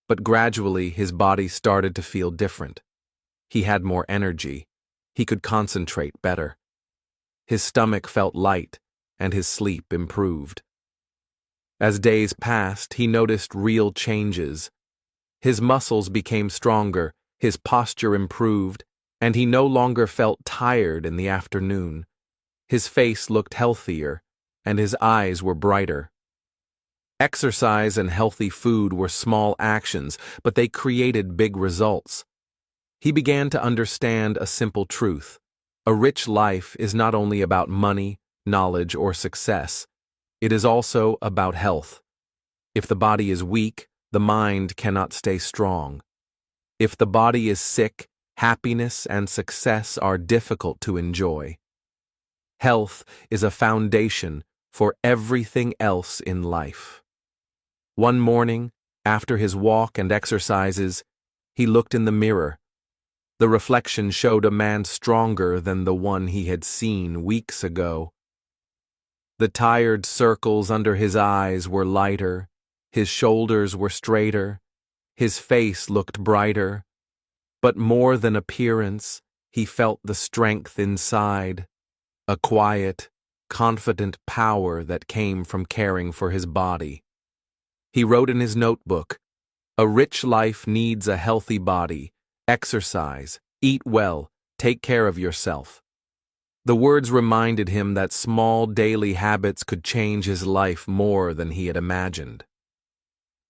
but gradually his body started to feel different. He had more energy. He could concentrate better. His stomach felt light, and his sleep improved. As days passed, he noticed real changes. His muscles became stronger, his posture improved, and he no longer felt tired in the afternoon. His face looked healthier, and his eyes were brighter. Exercise and healthy food were small actions, but they created big results. He began to understand a simple truth. A rich life is not only about money, knowledge, or success. It is also about health. If the body is weak, the mind cannot stay strong. If the body is sick, happiness and success are difficult to enjoy. Health is a foundation for everything else in life. One morning, after his walk and exercises, he looked in the mirror. The reflection showed a man stronger than the one he had seen weeks ago. The tired circles under his eyes were lighter, his shoulders were straighter, his face looked brighter. But more than appearance, he felt the strength inside, a quiet, confident power that came from caring for his body. He wrote in his notebook, "A rich life needs a healthy body. Exercise, eat well, take care of yourself." The words reminded him that small daily habits could change his life more than he had imagined.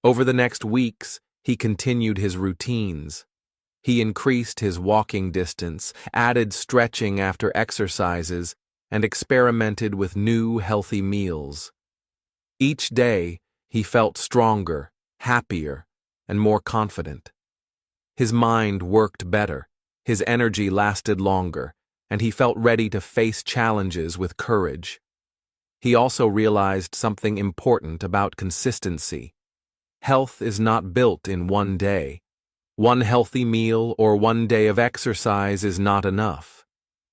Over the next weeks, he continued his routines. He increased his walking distance, added stretching after exercises, and experimented with new healthy meals. Each day, he felt stronger, happier, and more confident. His mind worked better, his energy lasted longer, and he felt ready to face challenges with courage. He also realized something important about consistency. Health is not built in one day. One healthy meal or one day of exercise is not enough.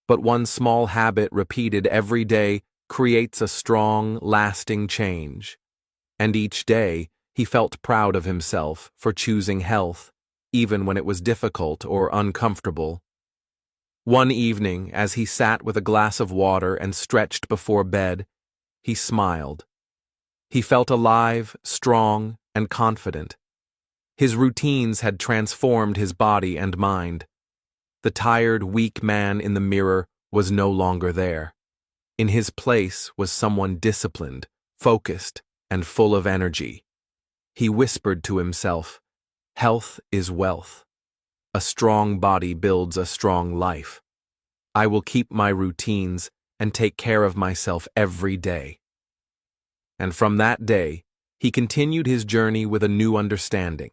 But one small habit repeated every day creates a strong, lasting change. And each day, he felt proud of himself for choosing health, even when it was difficult or uncomfortable. One evening, as he sat with a glass of water and stretched before bed, he smiled. He felt alive, strong, and confident. His routines had transformed his body and mind. The tired, weak man in the mirror was no longer there. In his place was someone disciplined, focused, and full of energy. He whispered to himself, "Health is wealth. A strong body builds a strong life. I will keep my routines and take care of myself every day." And from that day, he continued his journey with a new understanding.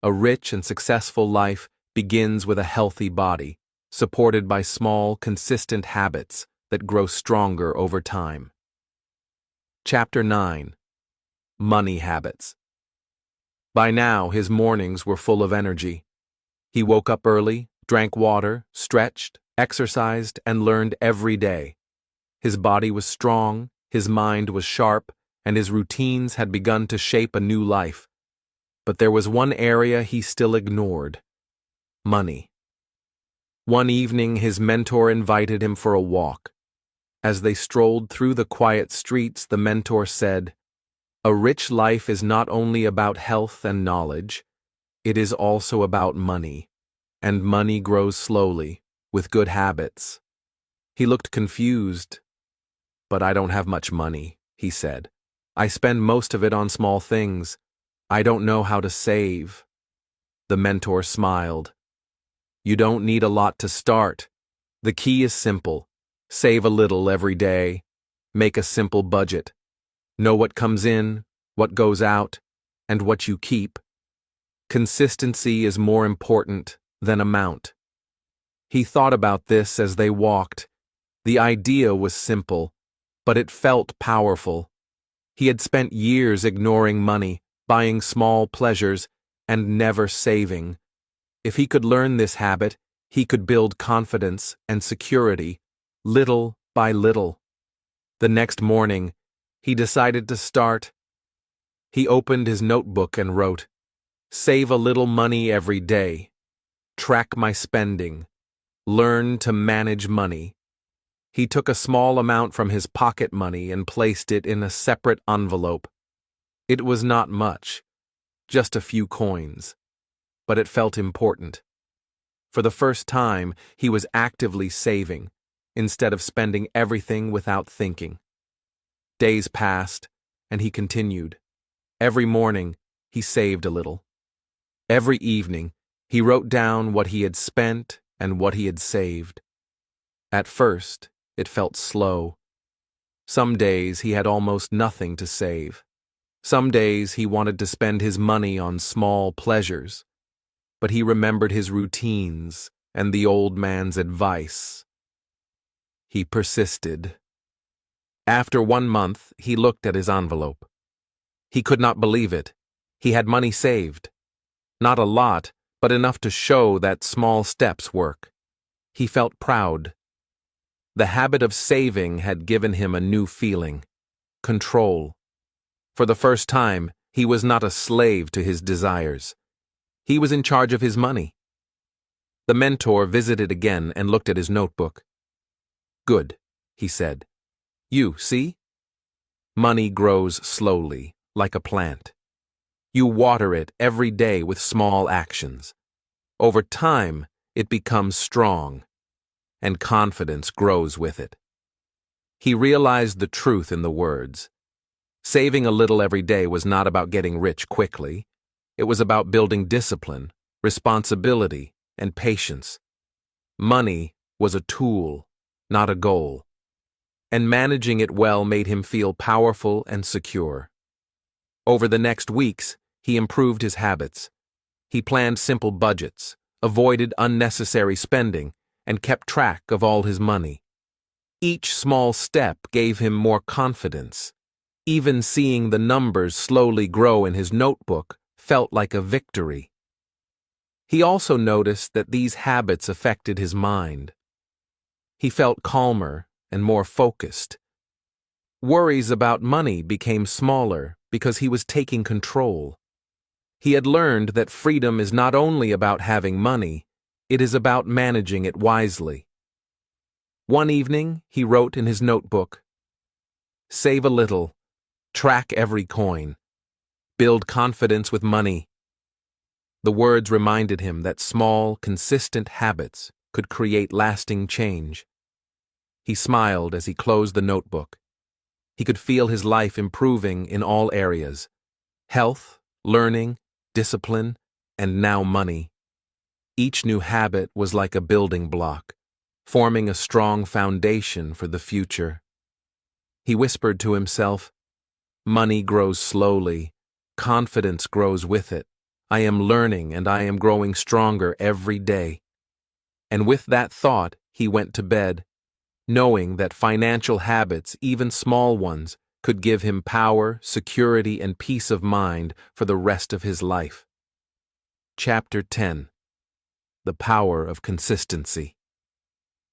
A rich and successful life begins with a healthy body, supported by small, consistent habits that grow stronger over time. Chapter 9. Money Habits. By now, his mornings were full of energy. He woke up early, drank water, stretched, exercised, and learned every day. His body was strong, his mind was sharp, and his routines had begun to shape a new life. But there was one area he still ignored: money. One evening, his mentor invited him for a walk. As they strolled through the quiet streets, the mentor said, "A rich life is not only about health and knowledge, it is also about money, and money grows slowly, with good habits." He looked confused. "But I don't have much money," he said. "I spend most of it on small things. I don't know how to save." The mentor smiled. "You don't need a lot to start. The key is simple. Save a little every day. Make a simple budget. Know what comes in, what goes out, and what you keep. Consistency is more important than amount." He thought about this as they walked. The idea was simple, but it felt powerful. He had spent years ignoring money, buying small pleasures, and never saving. If he could learn this habit, he could build confidence and security, little by little. The next morning, he decided to start. He opened his notebook and wrote, "Save a little money every day. Track my spending. Learn to manage money." He took a small amount from his pocket money and placed it in a separate envelope. It was not much, just a few coins. but it felt important. For the first time, he was actively saving, instead of spending everything without thinking. Days passed, and he continued. Every morning, he saved a little. Every evening, he wrote down what he had spent and what he had saved. At first, it felt slow. Some days he had almost nothing to save. Some days he wanted to spend his money on small pleasures. But he remembered his routines and the old man's advice. He persisted. After 1 month, he looked at his envelope. He could not believe it. He had money saved. Not a lot, but enough to show that small steps work. He felt proud. The habit of saving had given him a new feeling: control. For the first time, he was not a slave to his desires. He was in charge of his money. The mentor visited again and looked at his notebook. "Good," he said. "You see? Money grows slowly, like a plant. You water it every day with small actions. Over time, it becomes strong, and confidence grows with it." He realized the truth in the words. Saving a little every day was not about getting rich quickly. It was about building discipline, responsibility, and patience. Money was a tool, not a goal. And managing it well made him feel powerful and secure. Over the next weeks, he improved his habits. He planned simple budgets, avoided unnecessary spending, and kept track of all his money. Each small step gave him more confidence. Even seeing the numbers slowly grow in his notebook felt like a victory. He also noticed that these habits affected his mind. He felt calmer and more focused. Worries about money became smaller because he was taking control. He had learned that freedom is not only about having money, it is about managing it wisely. One evening, he wrote in his notebook, "Save a little, track every coin, build confidence with money." The words reminded him that small, consistent habits could create lasting change. He smiled as he closed the notebook. He could feel his life improving in all areas: health, learning, discipline, and now money. Each new habit was like a building block, forming a strong foundation for the future. He whispered to himself, "Money grows slowly, confidence grows with it. I am learning and I am growing stronger every day." And with that thought, he went to bed, knowing that financial habits, even small ones, could give him power, security, and peace of mind for the rest of his life. Chapter 10. The Power of Consistency.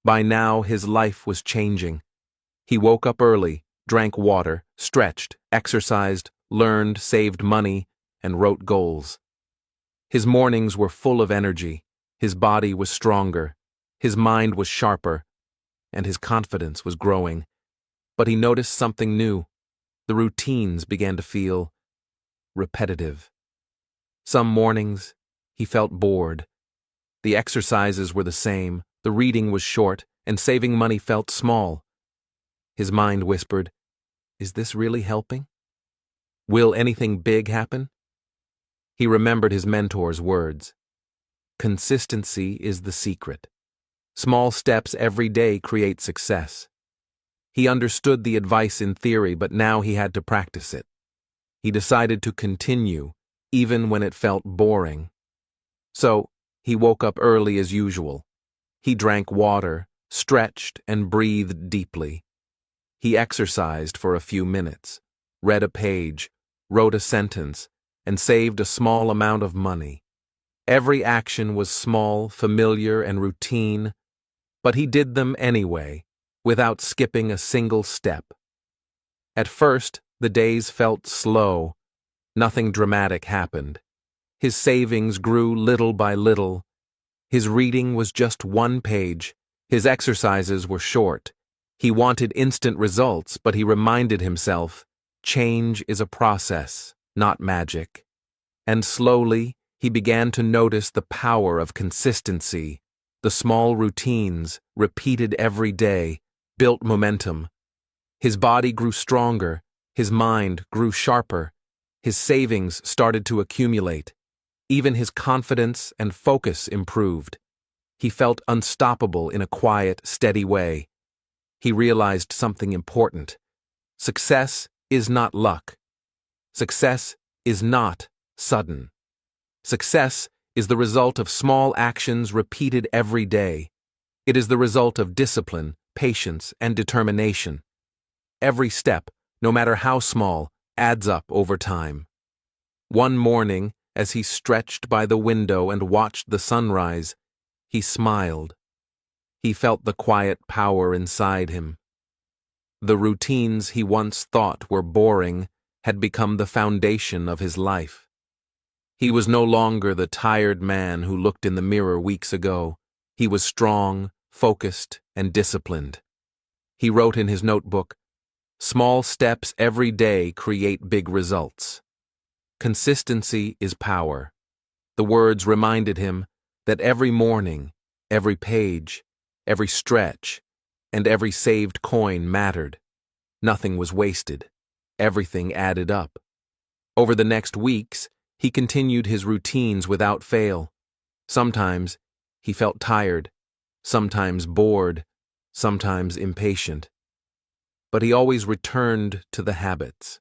By now, his life was changing. He woke up early, drank water, stretched, exercised, learned, saved money, and wrote goals. His mornings were full of energy. His body was stronger. His mind was sharper, and his confidence was growing. But he noticed something new. The routines began to feel repetitive. Some mornings, he felt bored. The exercises were the same, the reading was short, and saving money felt small. His mind whispered, "Is this really helping? Will anything big happen?" He remembered his mentor's words. Consistency is the secret. Small steps every day create success. He understood the advice in theory, but now he had to practice it. He decided to continue, even when it felt boring. So, he woke up early as usual. He drank water, stretched, and breathed deeply. He exercised for a few minutes, read a page, wrote a sentence, and saved a small amount of money. Every action was small, familiar, and routine, but he did them anyway, without skipping a single step. At first, the days felt slow. Nothing dramatic happened. His savings grew little by little. His reading was just 1 page. His exercises were short. He wanted instant results, but he reminded himself, change is a process, not magic. And slowly, he began to notice the power of consistency. The small routines, repeated every day, built momentum. His body grew stronger, his mind grew sharper, his savings started to accumulate. Even his confidence and focus improved. He felt unstoppable in a quiet, steady way. He realized something important. Success is not luck. Success is not sudden. Success is the result of small actions repeated every day. It is the result of discipline, patience, and determination. Every step, no matter how small, adds up over time. One morning, as he stretched by the window and watched the sunrise, he smiled. He felt the quiet power inside him. The routines he once thought were boring had become the foundation of his life. He was no longer the tired man who looked in the mirror weeks ago. He was strong, focused, and disciplined. He wrote in his notebook, "Small steps every day create big results." Consistency is power. The words reminded him that every morning, every page, every stretch, and every saved coin mattered. Nothing was wasted. Everything added up. Over the next weeks, he continued his routines without fail. Sometimes he felt tired, sometimes bored, sometimes impatient. But he always returned to the habits.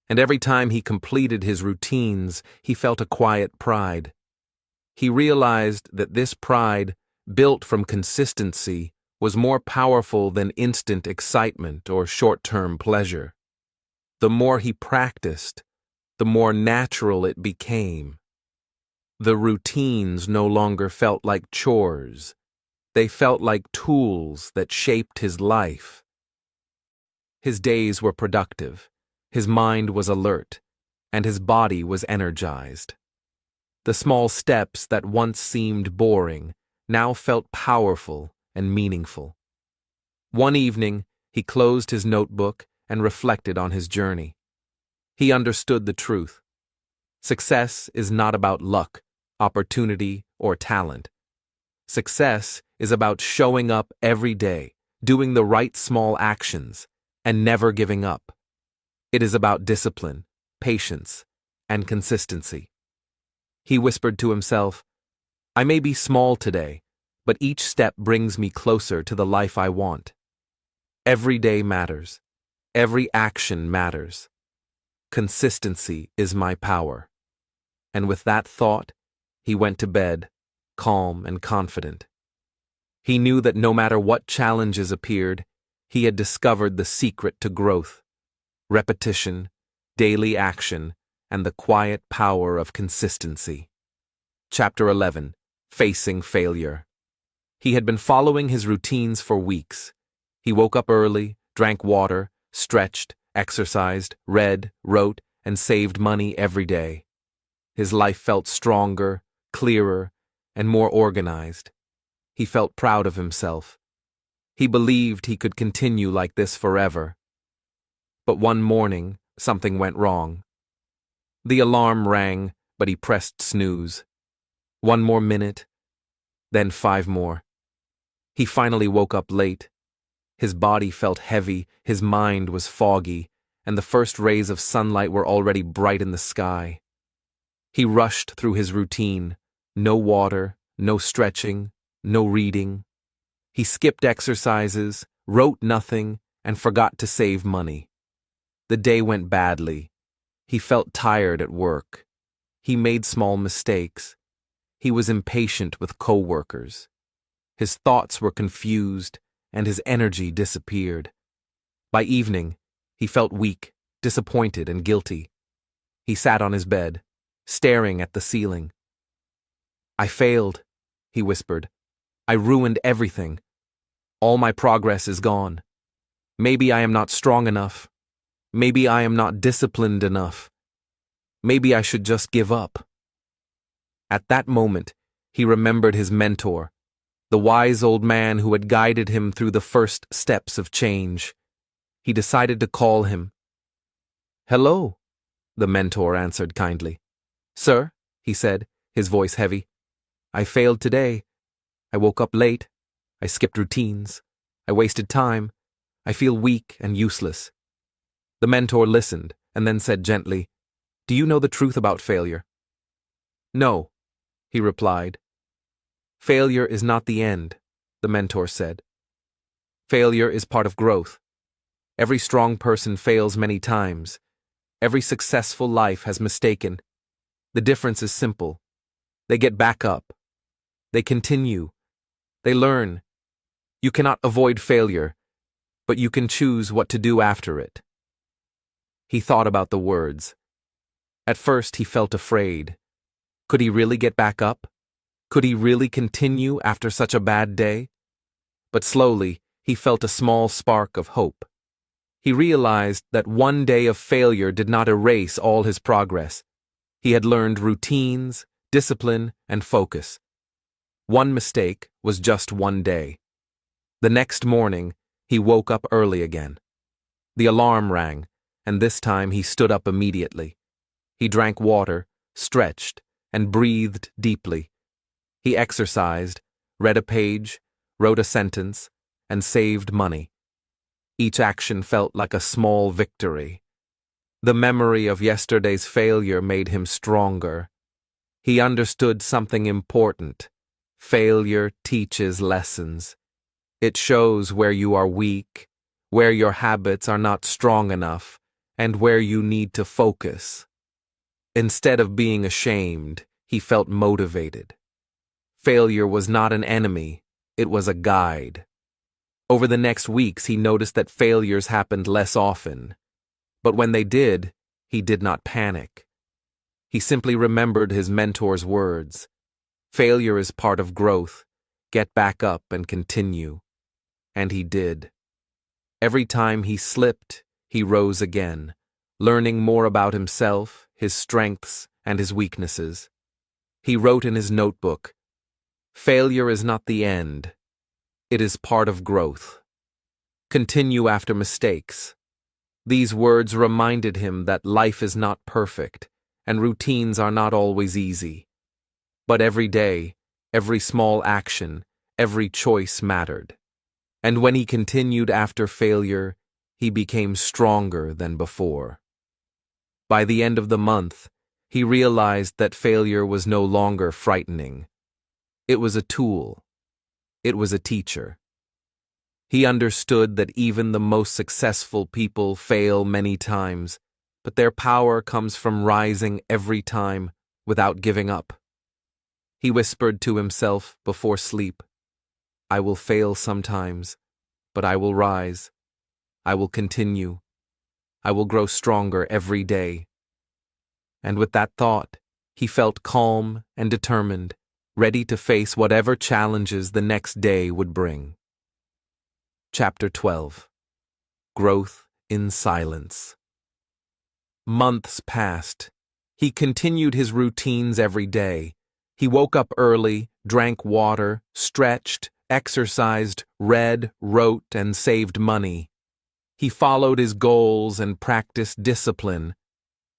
And every time he completed his routines, he felt a quiet pride. He realized that this pride, built from consistency, was more powerful than instant excitement or short-term pleasure. The more he practiced, the more natural it became. The routines no longer felt like chores. They felt like tools that shaped his life. His days were productive, his mind was alert, and his body was energized. The small steps that once seemed boring now felt powerful and meaningful. One evening, he closed his notebook and reflected on his journey. He understood the truth. Success is not about luck, opportunity, or talent. Success is about showing up every day, doing the right small actions, and never giving up. It is about discipline, patience, and consistency. He whispered to himself, "I may be small today, but each step brings me closer to the life I want." Every day matters. Every action matters. Consistency is my power. And with that thought, he went to bed, calm and confident. He knew that no matter what challenges appeared, he had discovered the secret to growth: repetition, daily action, and the quiet power of consistency. Chapter 11. Facing Failure. He had been following his routines for weeks. He woke up early, drank water, stretched, exercised, read, wrote, and saved money every day. His life felt stronger, clearer, and more organized. He felt proud of himself. He believed he could continue like this forever. But one morning, something went wrong. The alarm rang, but he pressed snooze. One more minute, then 5 more. He finally woke up late. His body felt heavy, his mind was foggy, and the first rays of sunlight were already bright in the sky. He rushed through his routine. No water, no stretching, no reading. He skipped exercises, wrote nothing, and forgot to save money. The day went badly. He felt tired at work. He made small mistakes. He was impatient with co-workers. His thoughts were confused, and his energy disappeared. By evening, he felt weak, disappointed, and guilty. He sat on his bed, staring at the ceiling. "I failed," he whispered. "I ruined everything. All my progress is gone. Maybe I am not strong enough. Maybe I am not disciplined enough. Maybe I should just give up." At that moment, he remembered his mentor, the wise old man who had guided him through the first steps of change. He decided to call him. "Hello," the mentor answered kindly. "Sir," he said, his voice heavy. I failed today. I woke up late. I skipped routines. I wasted time. I feel weak and useless. The mentor listened and then said gently, Do you know the truth about failure? No, he replied. Failure is not the end, the mentor said. Failure is part of growth. Every strong person fails many times. Every successful life has mistaken. The difference is simple. They get back up. They continue. They learn. You cannot avoid failure, but you can choose what to do after it. He thought about the words. At first he felt afraid. Could he really get back up? Could he really continue after such a bad day? But slowly, he felt a small spark of hope. He realized that one day of failure did not erase all his progress. He had learned routines, discipline, and focus. One mistake was just one day. The next morning, he woke up early again. The alarm rang, and this time he stood up immediately. He drank water, stretched, and breathed deeply. He exercised, read a page, wrote a sentence, and saved money. Each action felt like a small victory. The memory of yesterday's failure made him stronger. He understood something important. Failure teaches lessons. It shows where you are weak, where your habits are not strong enough, and where you need to focus. Instead of being ashamed, he felt motivated. Failure was not an enemy, it was a guide. Over the next weeks, he noticed that failures happened less often. But when they did, he did not panic. He simply remembered his mentor's words. Failure is part of growth. Get back up and continue. And he did. Every time he slipped, he rose again, learning more about himself, his strengths, and his weaknesses. He wrote in his notebook, Failure is not the end. It is part of growth. Continue after mistakes. These words reminded him that life is not perfect, and routines are not always easy. But every day, every small action, every choice mattered. And when he continued after failure, he became stronger than before. By the end of the month, he realized that failure was no longer frightening. It was a tool. It was a teacher. He understood that even the most successful people fail many times, but their power comes from rising every time without giving up. He whispered to himself before sleep, I will fail sometimes, but I will rise. I will continue. I will grow stronger every day. And with that thought, he felt calm and determined, ready to face whatever challenges the next day would bring. Chapter 12. Growth in Silence. Months passed. He continued his routines every day. He woke up early, drank water, stretched, exercised, read, wrote, and saved money. He followed his goals and practiced discipline.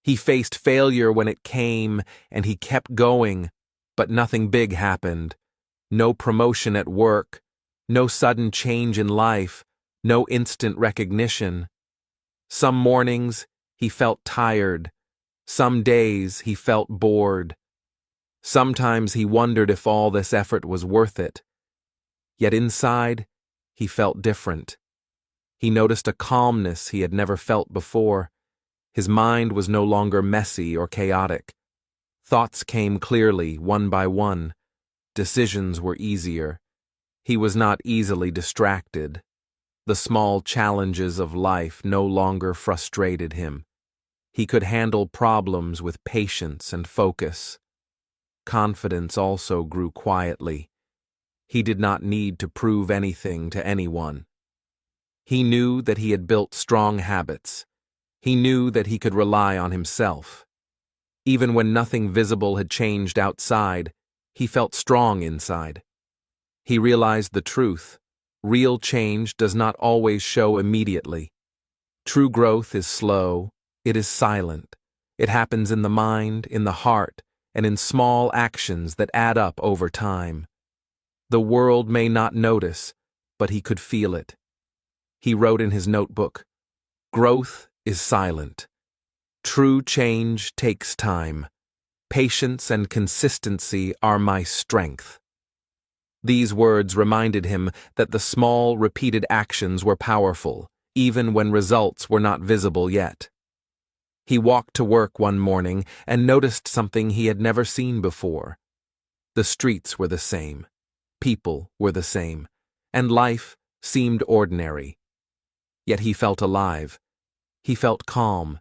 He faced failure when it came, and he kept going. But nothing big happened. No promotion at work, no sudden change in life, no instant recognition. Some mornings, he felt tired. Some days, he felt bored. Sometimes he wondered if all this effort was worth it. Yet inside, he felt different. He noticed a calmness he had never felt before. His mind was no longer messy or chaotic. Thoughts came clearly, one by one. Decisions were easier. He was not easily distracted. The small challenges of life no longer frustrated him. He could handle problems with patience and focus. Confidence also grew quietly. He did not need to prove anything to anyone. He knew that he had built strong habits. He knew that he could rely on himself. Even when nothing visible had changed outside, he felt strong inside. He realized the truth. Real change does not always show immediately. True growth is slow. It is silent. It happens in the mind, in the heart, and in small actions that add up over time. The world may not notice, but he could feel it. He wrote in his notebook, "Growth is silent. True change takes time. Patience and consistency are my strength." These words reminded him that the small, repeated actions were powerful, even when results were not visible yet. He walked to work one morning and noticed something he had never seen before. The streets were the same, people were the same, and life seemed ordinary. Yet he felt alive. He felt calm.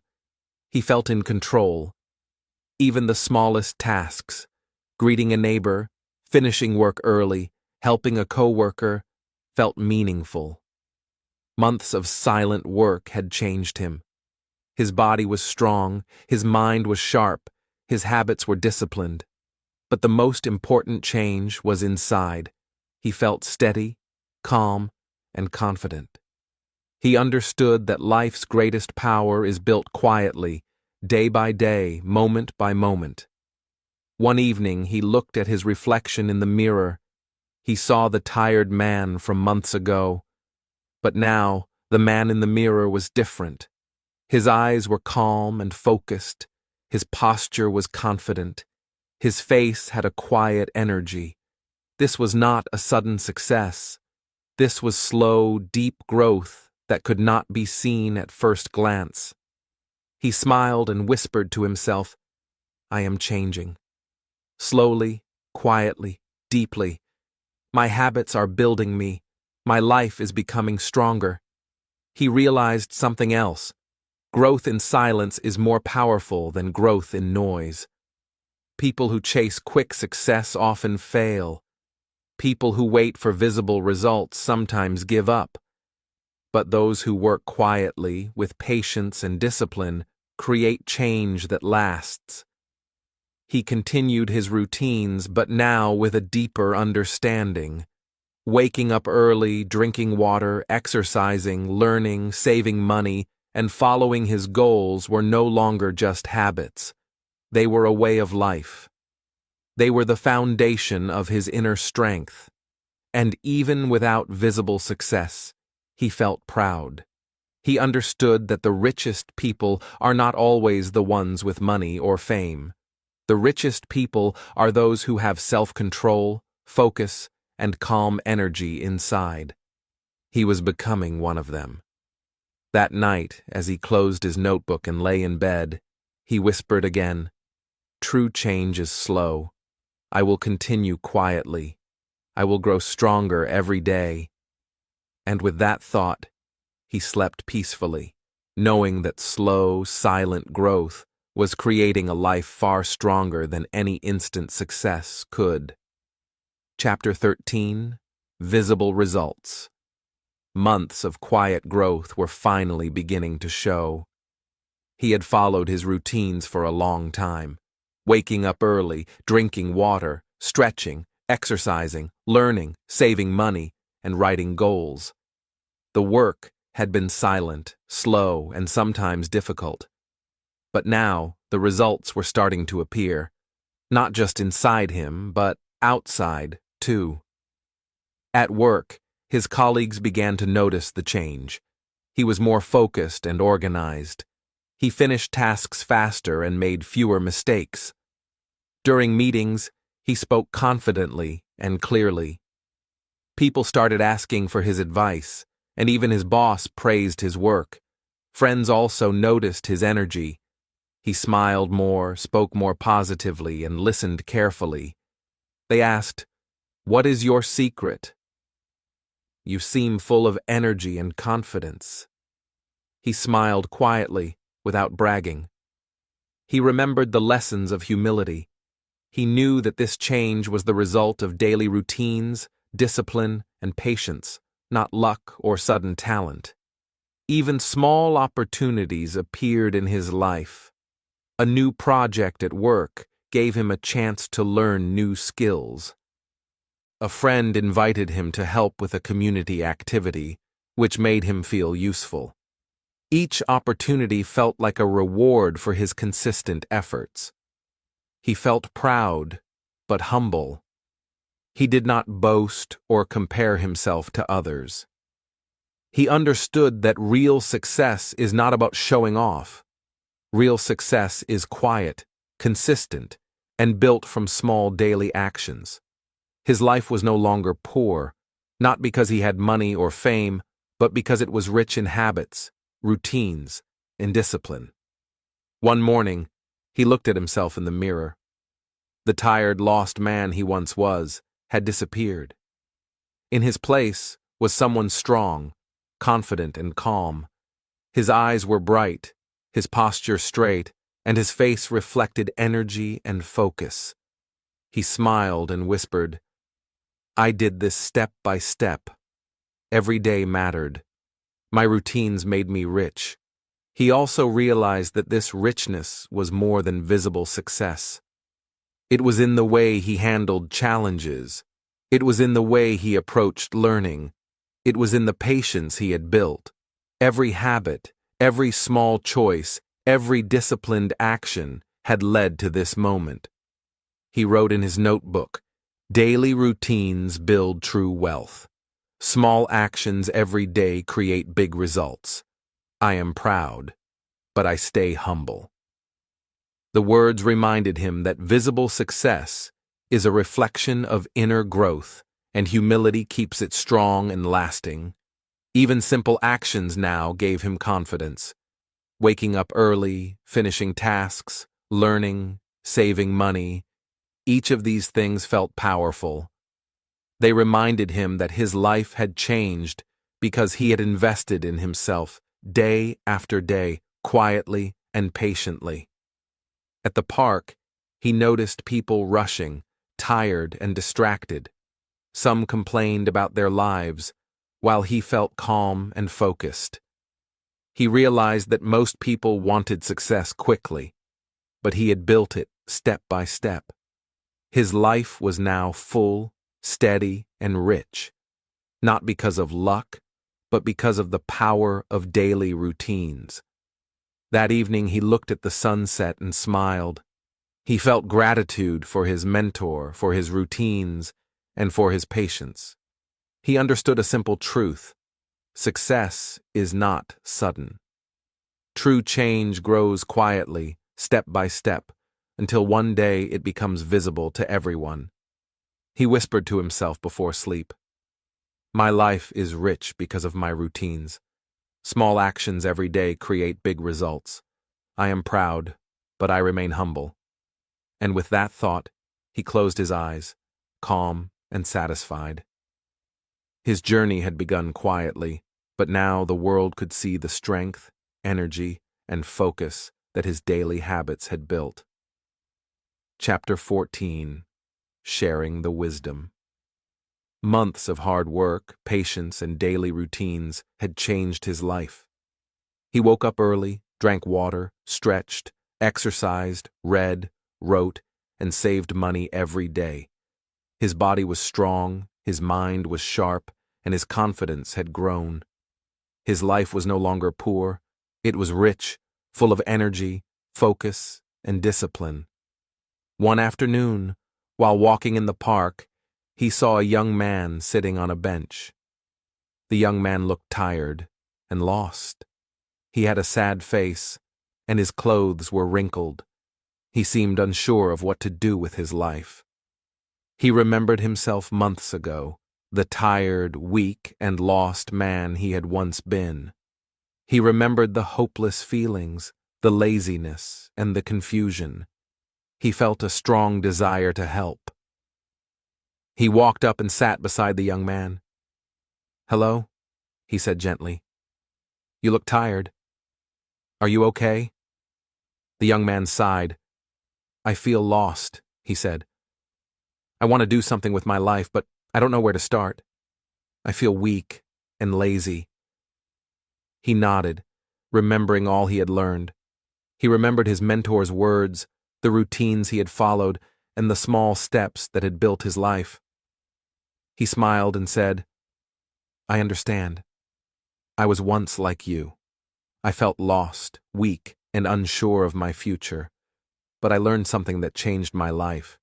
He felt in control. Even the smallest tasks, greeting a neighbor, finishing work early, helping a coworker, felt meaningful. Months of silent work had changed him. His body was strong, his mind was sharp, his habits were disciplined. But the most important change was inside. He felt steady, calm, and confident. He understood that life's greatest power is built quietly, day by day, moment by moment. One evening he looked at his reflection in the mirror. He saw the tired man from months ago. But now, the man in the mirror was different. His eyes were calm and focused. His posture was confident. His face had a quiet energy. This was not a sudden success. This was slow, deep growth that could not be seen at first glance. He smiled and whispered to himself, "I am changing. Slowly, quietly, deeply. My habits are building me. My life is becoming stronger." He realized something else. Growth in silence is more powerful than growth in noise. People who chase quick success often fail. People who wait for visible results sometimes give up. But those who work quietly, with patience and discipline, create change that lasts. He continued his routines, but now with a deeper understanding. Waking up early, drinking water, exercising, learning, saving money, and following his goals were no longer just habits. They were a way of life. They were the foundation of his inner strength. And even without visible success, he felt proud. He understood that the richest people are not always the ones with money or fame. The richest people are those who have self-control, focus, and calm energy inside. He was becoming one of them. That night, as he closed his notebook and lay in bed, he whispered again, "True change is slow. I will continue quietly. I will grow stronger every day." And with that thought, he slept peacefully, knowing that slow, silent growth was creating a life far stronger than any instant success could. Chapter 13. Visible Results. Months of quiet growth were finally beginning to show. He had followed his routines for a long time, waking up early, drinking water, stretching, exercising, learning, saving money, and writing goals. The work had been silent, slow, and sometimes difficult. But now, the results were starting to appear, not just inside him, but outside, too. At work, his colleagues began to notice the change. He was more focused and organized. He finished tasks faster and made fewer mistakes. During meetings, he spoke confidently and clearly. People started asking for his advice, and even his boss praised his work. Friends also noticed his energy. He smiled more, spoke more positively, and listened carefully. They asked, "What is your secret?" "You seem full of energy and confidence." He smiled quietly, without bragging. He remembered the lessons of humility. He knew that this change was the result of daily routines, discipline, and patience, not luck or sudden talent. Even small opportunities appeared in his life. A new project at work gave him a chance to learn new skills. A friend invited him to help with a community activity, which made him feel useful. Each opportunity felt like a reward for his consistent efforts. He felt proud, but humble. He did not boast or compare himself to others. He understood that real success is not about showing off. Real success is quiet, consistent, and built from small daily actions. His life was no longer poor, not because he had money or fame, but because it was rich in habits, routines, and discipline. One morning, he looked at himself in the mirror. The tired, lost man he once was had disappeared. In his place was someone strong, confident, and calm. His eyes were bright, his posture straight, and his face reflected energy and focus. He smiled and whispered, "I did this step by step. Every day mattered. My routines made me rich." He also realized that this richness was more than visible success. It was in the way he handled challenges. It was in the way he approached learning. It was in the patience he had built. Every habit, every small choice, every disciplined action had led to this moment. He wrote in his notebook, "Daily routines build true wealth. Small actions every day create big results. I am proud, but I stay humble." The words reminded him that visible success is a reflection of inner growth, and humility keeps it strong and lasting. Even simple actions now gave him confidence. Waking up early, finishing tasks, learning, saving money, each of these things felt powerful. They reminded him that his life had changed because he had invested in himself day after day, quietly and patiently. At the park, he noticed people rushing, tired and distracted. Some complained about their lives, while he felt calm and focused. He realized that most people wanted success quickly, but he had built it step by step. His life was now full, steady, and rich, not because of luck, but because of the power of daily routines. That evening he looked at the sunset and smiled. He felt gratitude for his mentor, for his routines, and for his patience. He understood a simple truth: success is not sudden. True change grows quietly, step by step, until one day it becomes visible to everyone. He whispered to himself before sleep, "My life is rich because of my routines. Small actions every day create big results. I am proud, but I remain humble." And with that thought, he closed his eyes, calm and satisfied. His journey had begun quietly, but now the world could see the strength, energy, and focus that his daily habits had built. Chapter 14. Sharing the Wisdom. Months of hard work, patience, and daily routines had changed his life. He woke up early, drank water, stretched, exercised, read, wrote, and saved money every day. His body was strong, his mind was sharp, and his confidence had grown. His life was no longer poor. It was rich, full of energy, focus, and discipline. One afternoon, while walking in the park, he saw a young man sitting on a bench. The young man looked tired and lost. He had a sad face, and his clothes were wrinkled. He seemed unsure of what to do with his life. He remembered himself months ago, the tired, weak, and lost man he had once been. He remembered the hopeless feelings, the laziness, and the confusion. He felt a strong desire to help. He walked up and sat beside the young man. "Hello?" he said gently. "You look tired. Are you okay?" The young man sighed. "I feel lost," he said. "I want to do something with my life, but I don't know where to start. I feel weak and lazy." He nodded, remembering all he had learned. He remembered his mentor's words, the routines he had followed, and the small steps that had built his life. He smiled and said, "I understand. I was once like you. I felt lost, weak, and unsure of my future. but I learned something that changed my life.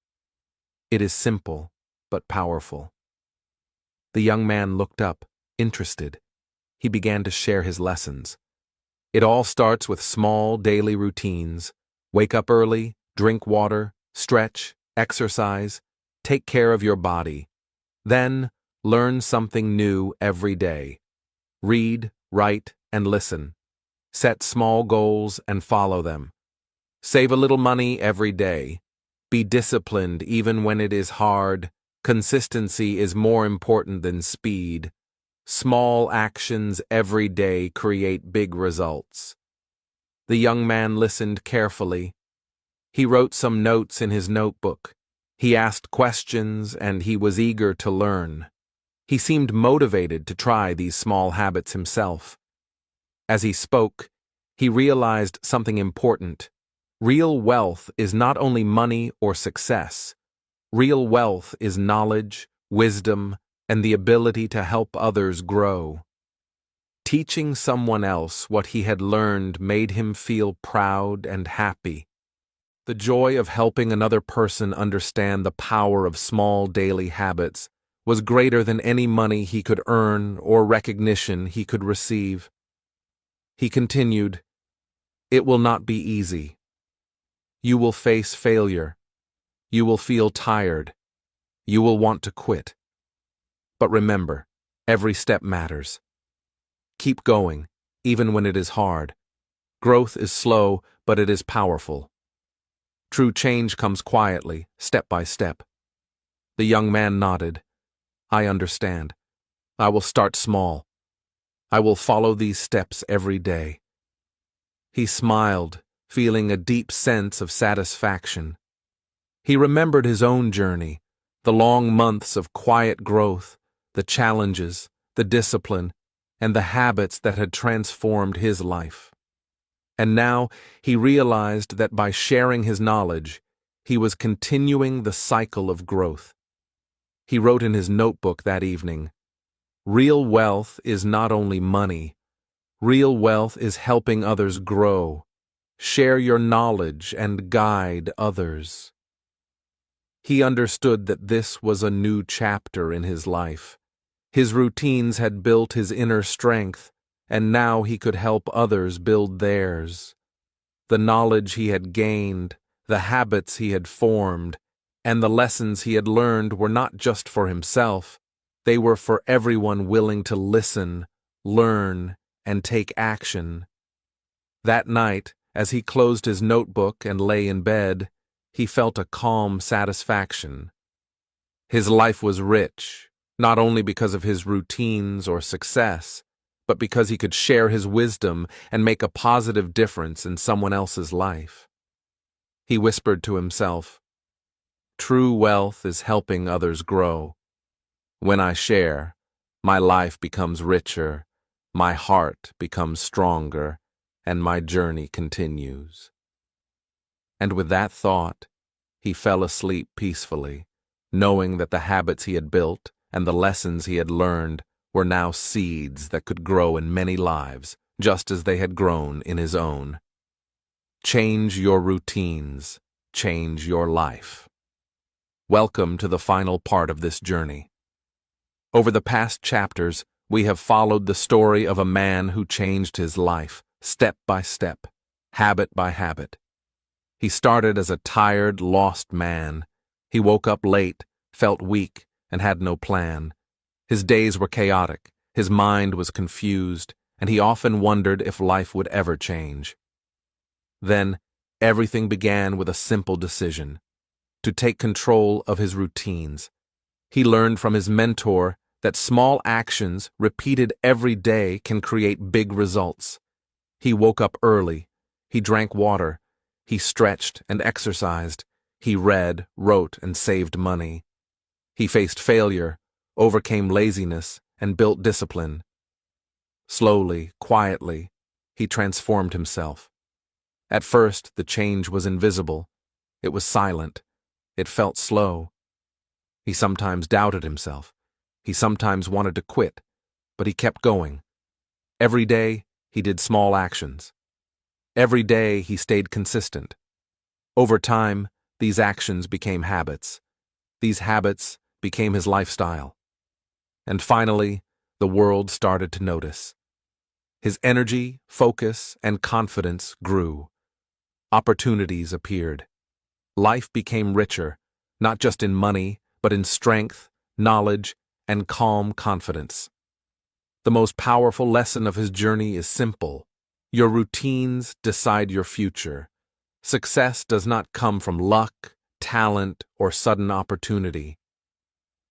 It is simple, but powerful. The young man looked up, interested. He began to share his lessons. It all starts with small daily routines. Wake up early, drink water, stretch, exercise, take care of your body. Then, learn something new every day. Read, write, and listen. Set small goals and follow them. Save a little money every day. Be disciplined even when it is hard. Consistency is more important than speed. Small actions every day create big results. The young man listened carefully. He wrote some notes in his notebook. He asked questions, and he was eager to learn. He seemed motivated to try these small habits himself. As he spoke, he realized something important. Real wealth is not only money or success. Real wealth is knowledge, wisdom, and the ability to help others grow. Teaching someone else what he had learned made him feel proud and happy. The joy of helping another person understand the power of small daily habits was greater than any money he could earn or recognition he could receive. He continued, "It will not be easy. You will face failure. You will feel tired. You will want to quit. But remember, every step matters. Keep going, even when it is hard. Growth is slow, but it is powerful. True change comes quietly, step by step." The young man nodded. "I understand. I will start small. I will follow these steps every day." He smiled, feeling a deep sense of satisfaction. He remembered his own journey, the long months of quiet growth, the challenges, the discipline, and the habits that had transformed his life. And now he realized that by sharing his knowledge, he was continuing the cycle of growth. He wrote in his notebook that evening, "Real wealth is not only money. Real wealth is helping others grow. Share your knowledge and guide others." He understood that this was a new chapter in his life. His routines had built his inner strength, and now he could help others build theirs. The knowledge he had gained, the habits he had formed, and the lessons he had learned were not just for himself. They were for everyone willing to listen, learn, and take action. That night, as he closed his notebook and lay in bed, he felt a calm satisfaction. His life was rich, not only because of his routines or success, but because he could share his wisdom and make a positive difference in someone else's life. He whispered to himself, "True wealth is helping others grow. When I share, my life becomes richer, my heart becomes stronger, and my journey continues." And with that thought, he fell asleep peacefully, knowing that the habits he had built and the lessons he had learned were now seeds that could grow in many lives, just as they had grown in his own. Change your routines, change your life. Welcome to the final part of this journey. Over the past chapters, we have followed the story of a man who changed his life, step by step, habit by habit. He started as a tired, lost man. He woke up late, felt weak, and had no plan. His days were chaotic, his mind was confused, and he often wondered if life would ever change. Then, everything began with a simple decision: to take control of his routines. He learned from his mentor that small actions repeated every day can create big results. He woke up early, he drank water, he stretched and exercised, he read, wrote, and saved money. He faced failure, overcame laziness, and built discipline. Slowly, quietly, he transformed himself. At first, the change was invisible. It was silent. It felt slow. He sometimes doubted himself. He sometimes wanted to quit, but he kept going. Every day, he did small actions. Every day, he stayed consistent. Over time, these actions became habits. These habits became his lifestyle. And finally, the world started to notice. His energy, focus, and confidence grew. Opportunities appeared. Life became richer, not just in money, but in strength, knowledge, and calm confidence. The most powerful lesson of his journey is simple. Your routines decide your future. Success does not come from luck, talent, or sudden opportunity.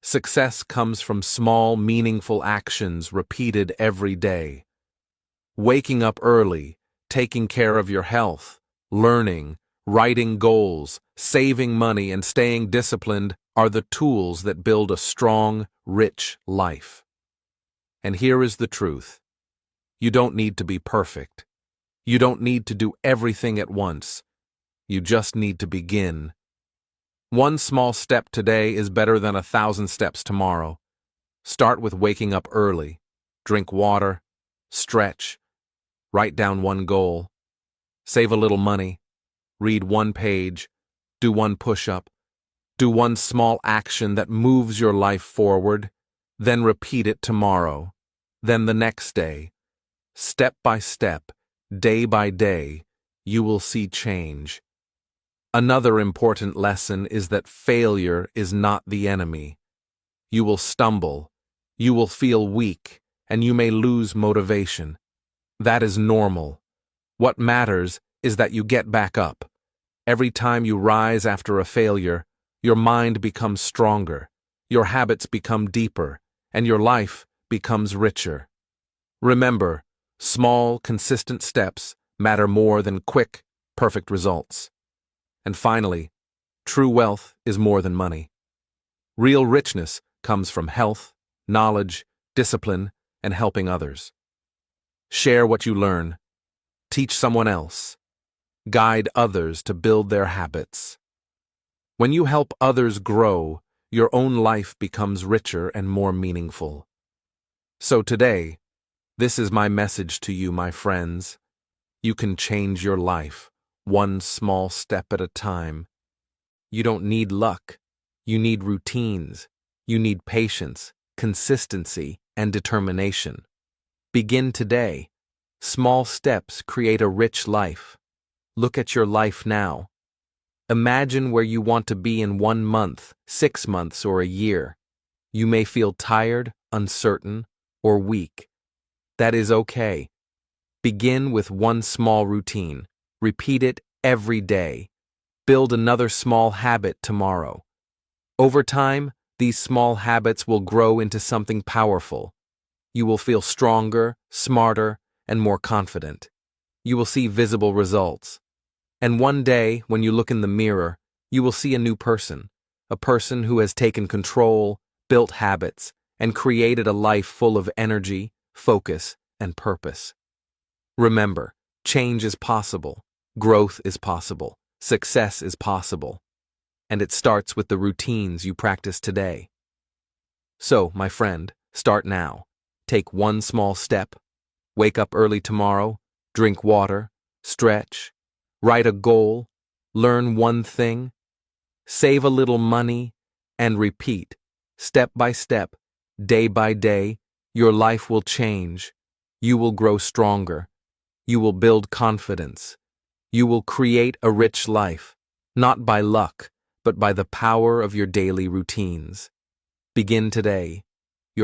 Success comes from small, meaningful actions repeated every day. Waking up early, taking care of your health, learning, writing goals, saving money, and staying disciplined are the tools that build a strong, rich life. And here is the truth. You don't need to be perfect. You don't need to do everything at once. You just need to begin. One small step today is better than 1,000 steps tomorrow. Start with waking up early. Drink water. Stretch. Write down one goal. Save a little money. Read one page. Do one push-up. Do one small action that moves your life forward. Then repeat it tomorrow. Then the next day. Step by step, day by day, you will see change. Another important lesson is that failure is not the enemy. You will stumble, you will feel weak, and you may lose motivation. That is normal. What matters is that you get back up. Every time you rise after a failure, your mind becomes stronger, your habits become deeper, and your life becomes richer. Remember, small, consistent steps matter more than quick, perfect results. And finally, true wealth is more than money. Real richness comes from health, knowledge, discipline, and helping others. Share what you learn. Teach someone else. Guide others to build their habits. When you help others grow, your own life becomes richer and more meaningful. So today, this is my message to you, my friends. You can change your life, one small step at a time. You don't need luck. You need routines. You need patience, consistency, and determination. Begin today. Small steps create a rich life. Look at your life now. Imagine where you want to be in 1 month, 6 months, or a year. You may feel tired, uncertain, or weak. That is okay. Begin with one small routine. Repeat it every day. Build another small habit tomorrow. Over time, these small habits will grow into something powerful. You will feel stronger, smarter, and more confident. You will see visible results. And one day, when you look in the mirror, you will see a new person, a person who has taken control, built habits, and created a life full of energy, focus, and purpose. Remember, change is possible, growth is possible, success is possible, and it starts with the routines you practice today. So, my friend, start now. Take one small step. Wake up early tomorrow, drink water, stretch, write a goal, learn one thing, save a little money, and repeat. Step by step, day by day, your life will change. You will grow stronger. You will build confidence. You will create a rich life, not by luck, but by the power of your daily routines. Begin today.